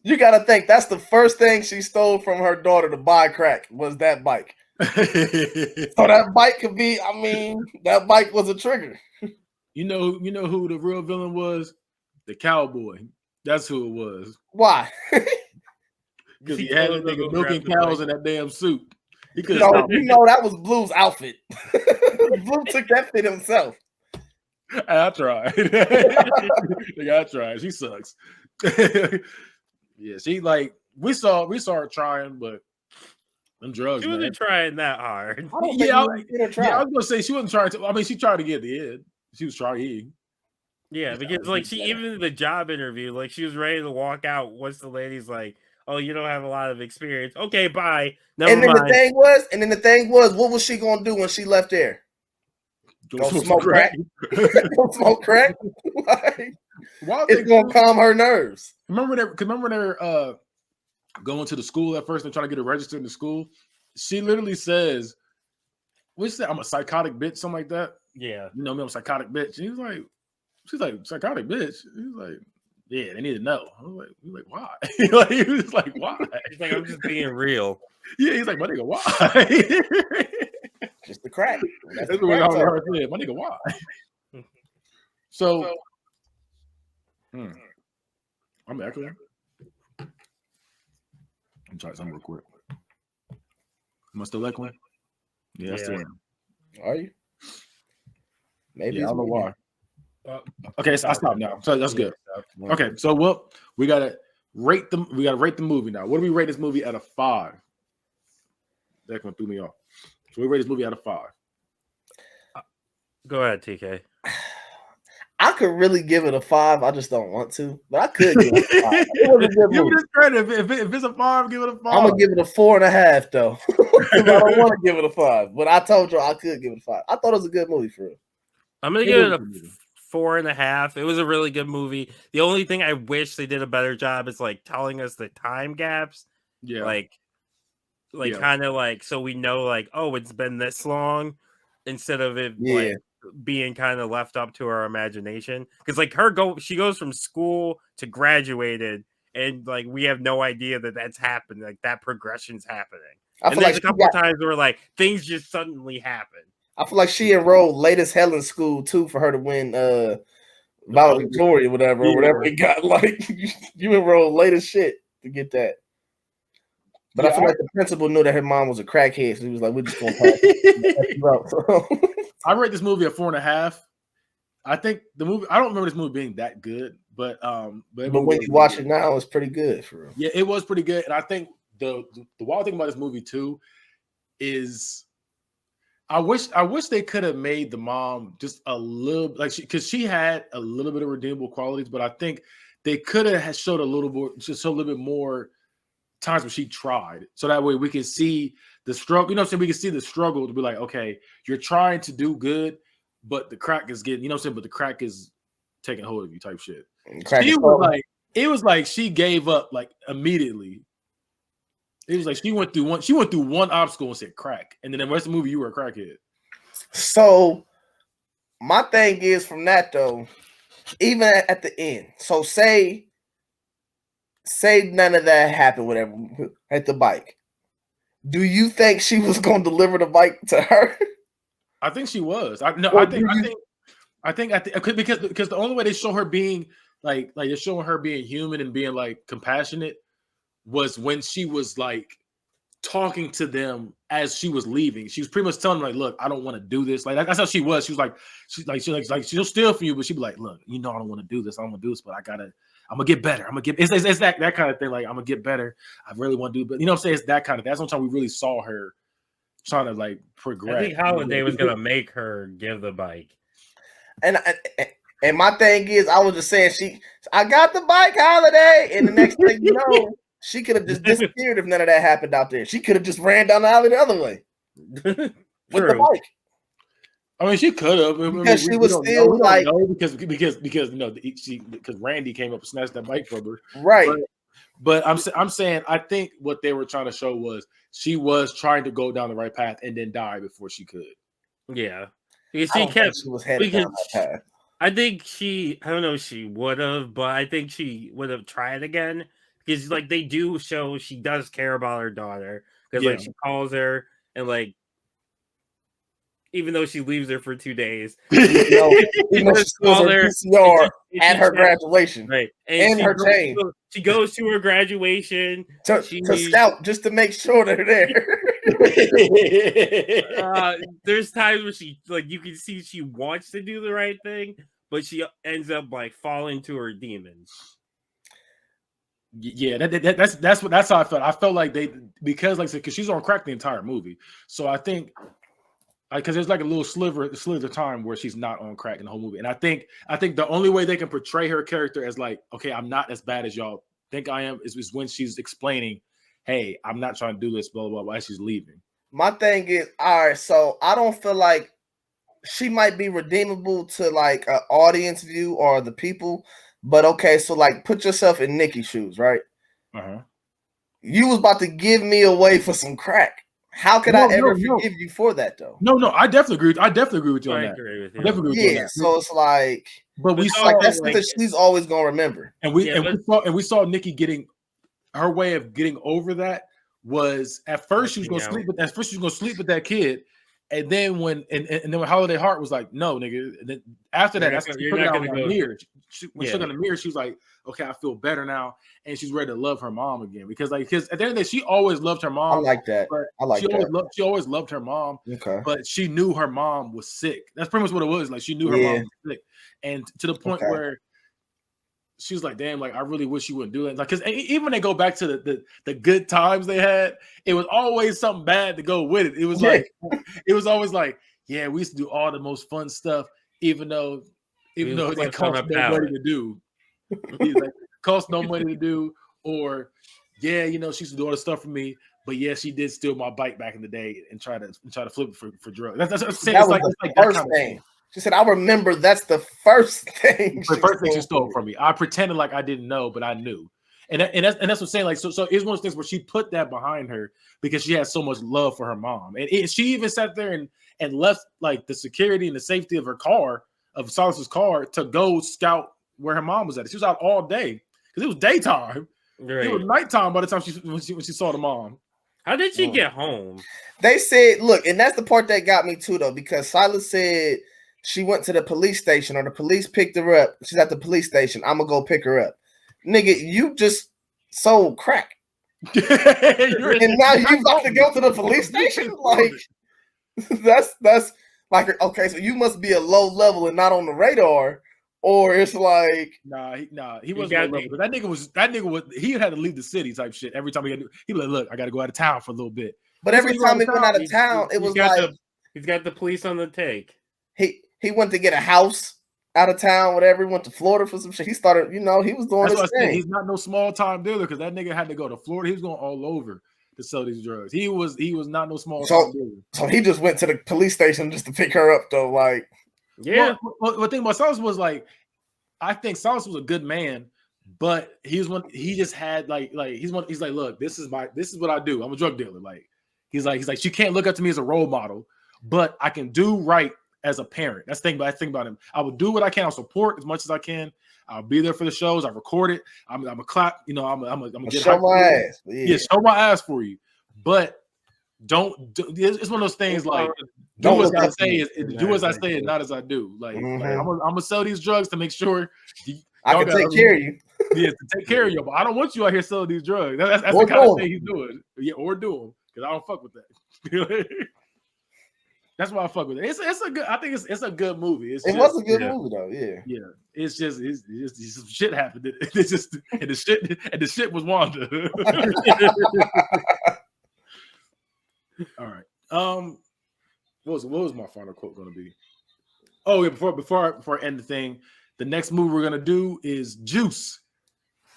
You got to think that's the first thing she stole from her daughter to buy crack was that bike. So that bike could be. I mean, that bike was a trigger. You know who the real villain was? The cowboy. That's who it was. Why? Because he had that nigga milking cows in that damn suit. He could No, that was Blue's outfit. Blue took that fit himself. I tried. I tried. She sucks. Yeah, she like we saw her trying, but them drugs. She wasn't trying that hard. I was gonna say she wasn't trying to. I mean, she tried to get the end. She was trying. Yeah, because like she even in the job interview, like she was ready to walk out once the lady's like, "Oh, you don't have a lot of experience." Okay, bye. And then the thing was, what was she gonna do when she left there? Go smoke crack. Go smoke crack. It's gonna calm her nerves. Remember they're going to the school at first and trying to get her registered in the school. She literally says, "What's that? I'm a psychotic bitch," something like that. Yeah, you know me, I'm a psychotic bitch. And she's like, psychotic bitch. He's like, yeah, they need to know. I was like, why? Like, he was like, why? He's like, I'm just being real. Yeah, he's like, my nigga, why? Just the crack. That's the way I heard it. My nigga, why? So, I'm echoing. I'm trying something real quick. Am I still echoing? Yeah, I still am. Are you? Maybe. Yeah, I don't know why. Okay, so I stopped now. So that's good. Okay, so we gotta rate them. We gotta rate the movie now. What do we rate this movie out of 5? That one threw me off. So we rate this movie out of 5. Go ahead, TK. I could really give it a 5. I just don't want to, but I could give it a 5. It was a good movie. Give it credit. If it's a 5, give it a 5. I'm gonna give it a 4.5 though. I don't want to give it a 5, but I told you I could give it a 5. I thought it was a good movie for real. I'm gonna give it a 4.5. It was a really good movie. The only thing I wish they did a better job is like telling us the time gaps. Yeah, kind of like so we know like, oh, it's been this long, instead of it like being kind of left up to our imagination. Because like she goes from school to graduated, and like we have no idea that that's happened. Like that progression's happening. And there's a couple of times where like things just suddenly happen. I feel like she enrolled late as hell in school too for her to win valedictorian, whatever it got. Like you enrolled late as shit to get that. But I feel like the principal knew that her mom was a crackhead, so he was like, "We're just gonna pass it." I rate this movie a 4.5. I think the movie. I don't remember this movie being that good, but when you watch it now, it's pretty good for real. Yeah, it was pretty good, and I think the wild thing about this movie too is. I wish they could have made the mom just a little because she had a little bit of redeemable qualities, but I think they could have showed a little bit more times when she tried, so that way we can see the struggle. You know what I'm saying? We can see the struggle to be like, okay, you're trying to do good, but the crack is getting, you know what I'm saying? But the crack is taking hold of you, type shit. It was like she gave up like immediately. It was like she went through one obstacle and said crack, and then the rest of the movie you were a crackhead. So my thing is from that though, even at the end. So say none of that happened, whatever, at the bike. Do you think she was gonna deliver the bike to her? I think she was. I think because the only way they show her being like they're showing her being human and being like compassionate was when she was like talking to them as she was leaving. She was pretty much telling them like, "Look, I don't want to do this." Like that's how she was. She was like, she'll steal from you, but she'd be like, "Look, you know, I don't want to do this. I don't want to do this, but I'm gonna get better. I'm gonna get." It's that kind of thing. Like I'm gonna get better. I really want to do, but you know what I'm saying? It's that kind of. That's the only time we really saw her trying to like progress. I think Holiday was gonna make her give the bike. And my thing is, I was just saying, I got the bike, Holiday, and the next thing you know, she could have just disappeared if none of that happened out there. She could have just ran down the alley the other way with the bike. I mean, she could have because she was still like because Randy came up and snatched that bike from her, right? But I'm saying I think what they were trying to show was she was trying to go down the right path and then die before she could. Yeah, because she was headed down that path. I think I don't know if she would have, but I think she would have tried again because like they do show she does care about her daughter because like she calls her and like even though she leaves her for 2 days, even she calls her PCR at her graduation, right? And her chain. She goes to her graduation to scout just to make sure they're there. There's times where she like you can see she wants to do the right thing, but she ends up like falling to her demons. Yeah, that's how I felt. I felt like because she's on crack the entire movie, so I think. Because there's like a little sliver of time where she's not on crack in the whole movie, and I think the only way they can portray her character as like, okay, I'm not as bad as y'all think I am, is when she's explaining, hey, I'm not trying to do this, blah blah blah, as she's leaving. My thing is, all right, so I don't feel like she might be redeemable to like an audience view or the people, but okay, so like put yourself in Nikki's shoes, right? You was about to give me away for some crack. How could I ever forgive you for that, though? No, I definitely agree. I definitely agree with you on that. I definitely agree with you. So it's like, but we saw like that's something she's always gonna remember. And we saw Nikki getting her way of getting over that was at first she was gonna sleep with that kid, and then when Holiday Heart was like, no, nigga. And then after that, that's when she put it out in the mirror. When she looked in the mirror, she was like, okay, I feel better now, and she's ready to love her mom again because at the end of the day, she always loved her mom. I like that. She always loved her mom. Okay, but she knew her mom was sick. That's pretty much what it was. Like she knew her mom was sick, and to the point where she was like, "Damn, like I really wish you wouldn't do it." Like, because even when they go back to the good times they had, it was always something bad to go with it. It was like it was always like, yeah, we used to do all the most fun stuff, even though it cost no money to do. Like, cost no money to do, or she used to do all the stuff for me, but she did steal my bike back in the day and try to flip it for drugs. That's what I'm saying. That was the first thing. She said, "I remember that's the first thing." The first thing she stole from me. I pretended like I didn't know, but I knew, and that's what I'm saying. Like, so it's one of those things where she put that behind her because she had so much love for her mom, and she even sat there and left like the security and the safety of her car, of Silas's car, to go scout where her mom was at. She was out all day because it was daytime. Right. It was nighttime by the time when she saw the mom. How did she get home? They said, look, and that's the part that got me too, though, because Silas said she went to the police station or the police picked her up. She's at the police station. I'm gonna go pick her up. Nigga, you just sold crack. And now you about to go to the police station? Like that's like, okay, so you must be a low level and not on the radar. Or it's like he wasn't. But that nigga was he had to leave the city type shit every time he was like, look, I got to go out of town for a little bit. But every time he went out of town, it was like he's got the police on the take. He went to get a house out of town, whatever. He went to Florida for some shit. He started, he was doing his thing. He's not no small time dealer because that nigga had to go to Florida. He was going all over to sell these drugs. He was not no small time dealer. So he just went to the police station just to pick her up, though. Like. Yeah. Well, the thing about Silas was like, I think Silas was a good man, but he's like, look, this is what I do. I'm a drug dealer. Like, he's like, she can't look up to me as a role model, but I can do right as a parent. That's the thing. But I think about him. I will do what I can. I'll support as much as I can. I'll be there for the shows. I record it. I'm a clap. I'm a show my ass. Yeah, show my ass for you. But it's one of those things like do as I say and not as I do. Like, I'm gonna sell these drugs to make sure I can take care of you. Yeah, to take care of you. But I don't want you out here selling these drugs. That's the kind of thing he's doing. Yeah, or do them because I don't fuck with that. That's why I fuck with it. It's a good. I think it's a good movie. It was a good movie though. Yeah. Yeah. It's just some shit happened. It's just and the shit was Wanda. All right. What was my final quote going to be? Oh yeah, before I end the thing, the next movie we're gonna do is Juice.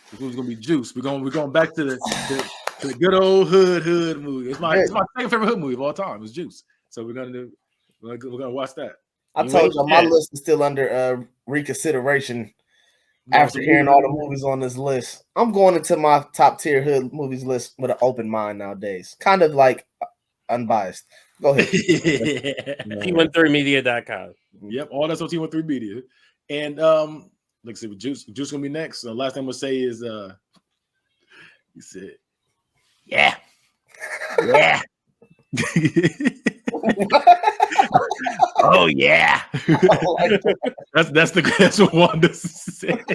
This movie's gonna be Juice. We're going back to the good old hood movie. It's my second favorite hood movie of all time. It's Juice. So we're gonna watch that. I told you my list is still under reconsideration. After hearing all the movies on this list, I'm going into my top tier hood movies list with an open mind nowadays. Kind of like unbiased. Go ahead. T13media.com. Yep, all that's on T13 Media. And let's see, Juice gonna be next. The last thing I'm gonna say is he said, yeah. Oh yeah. That's what Wanda said.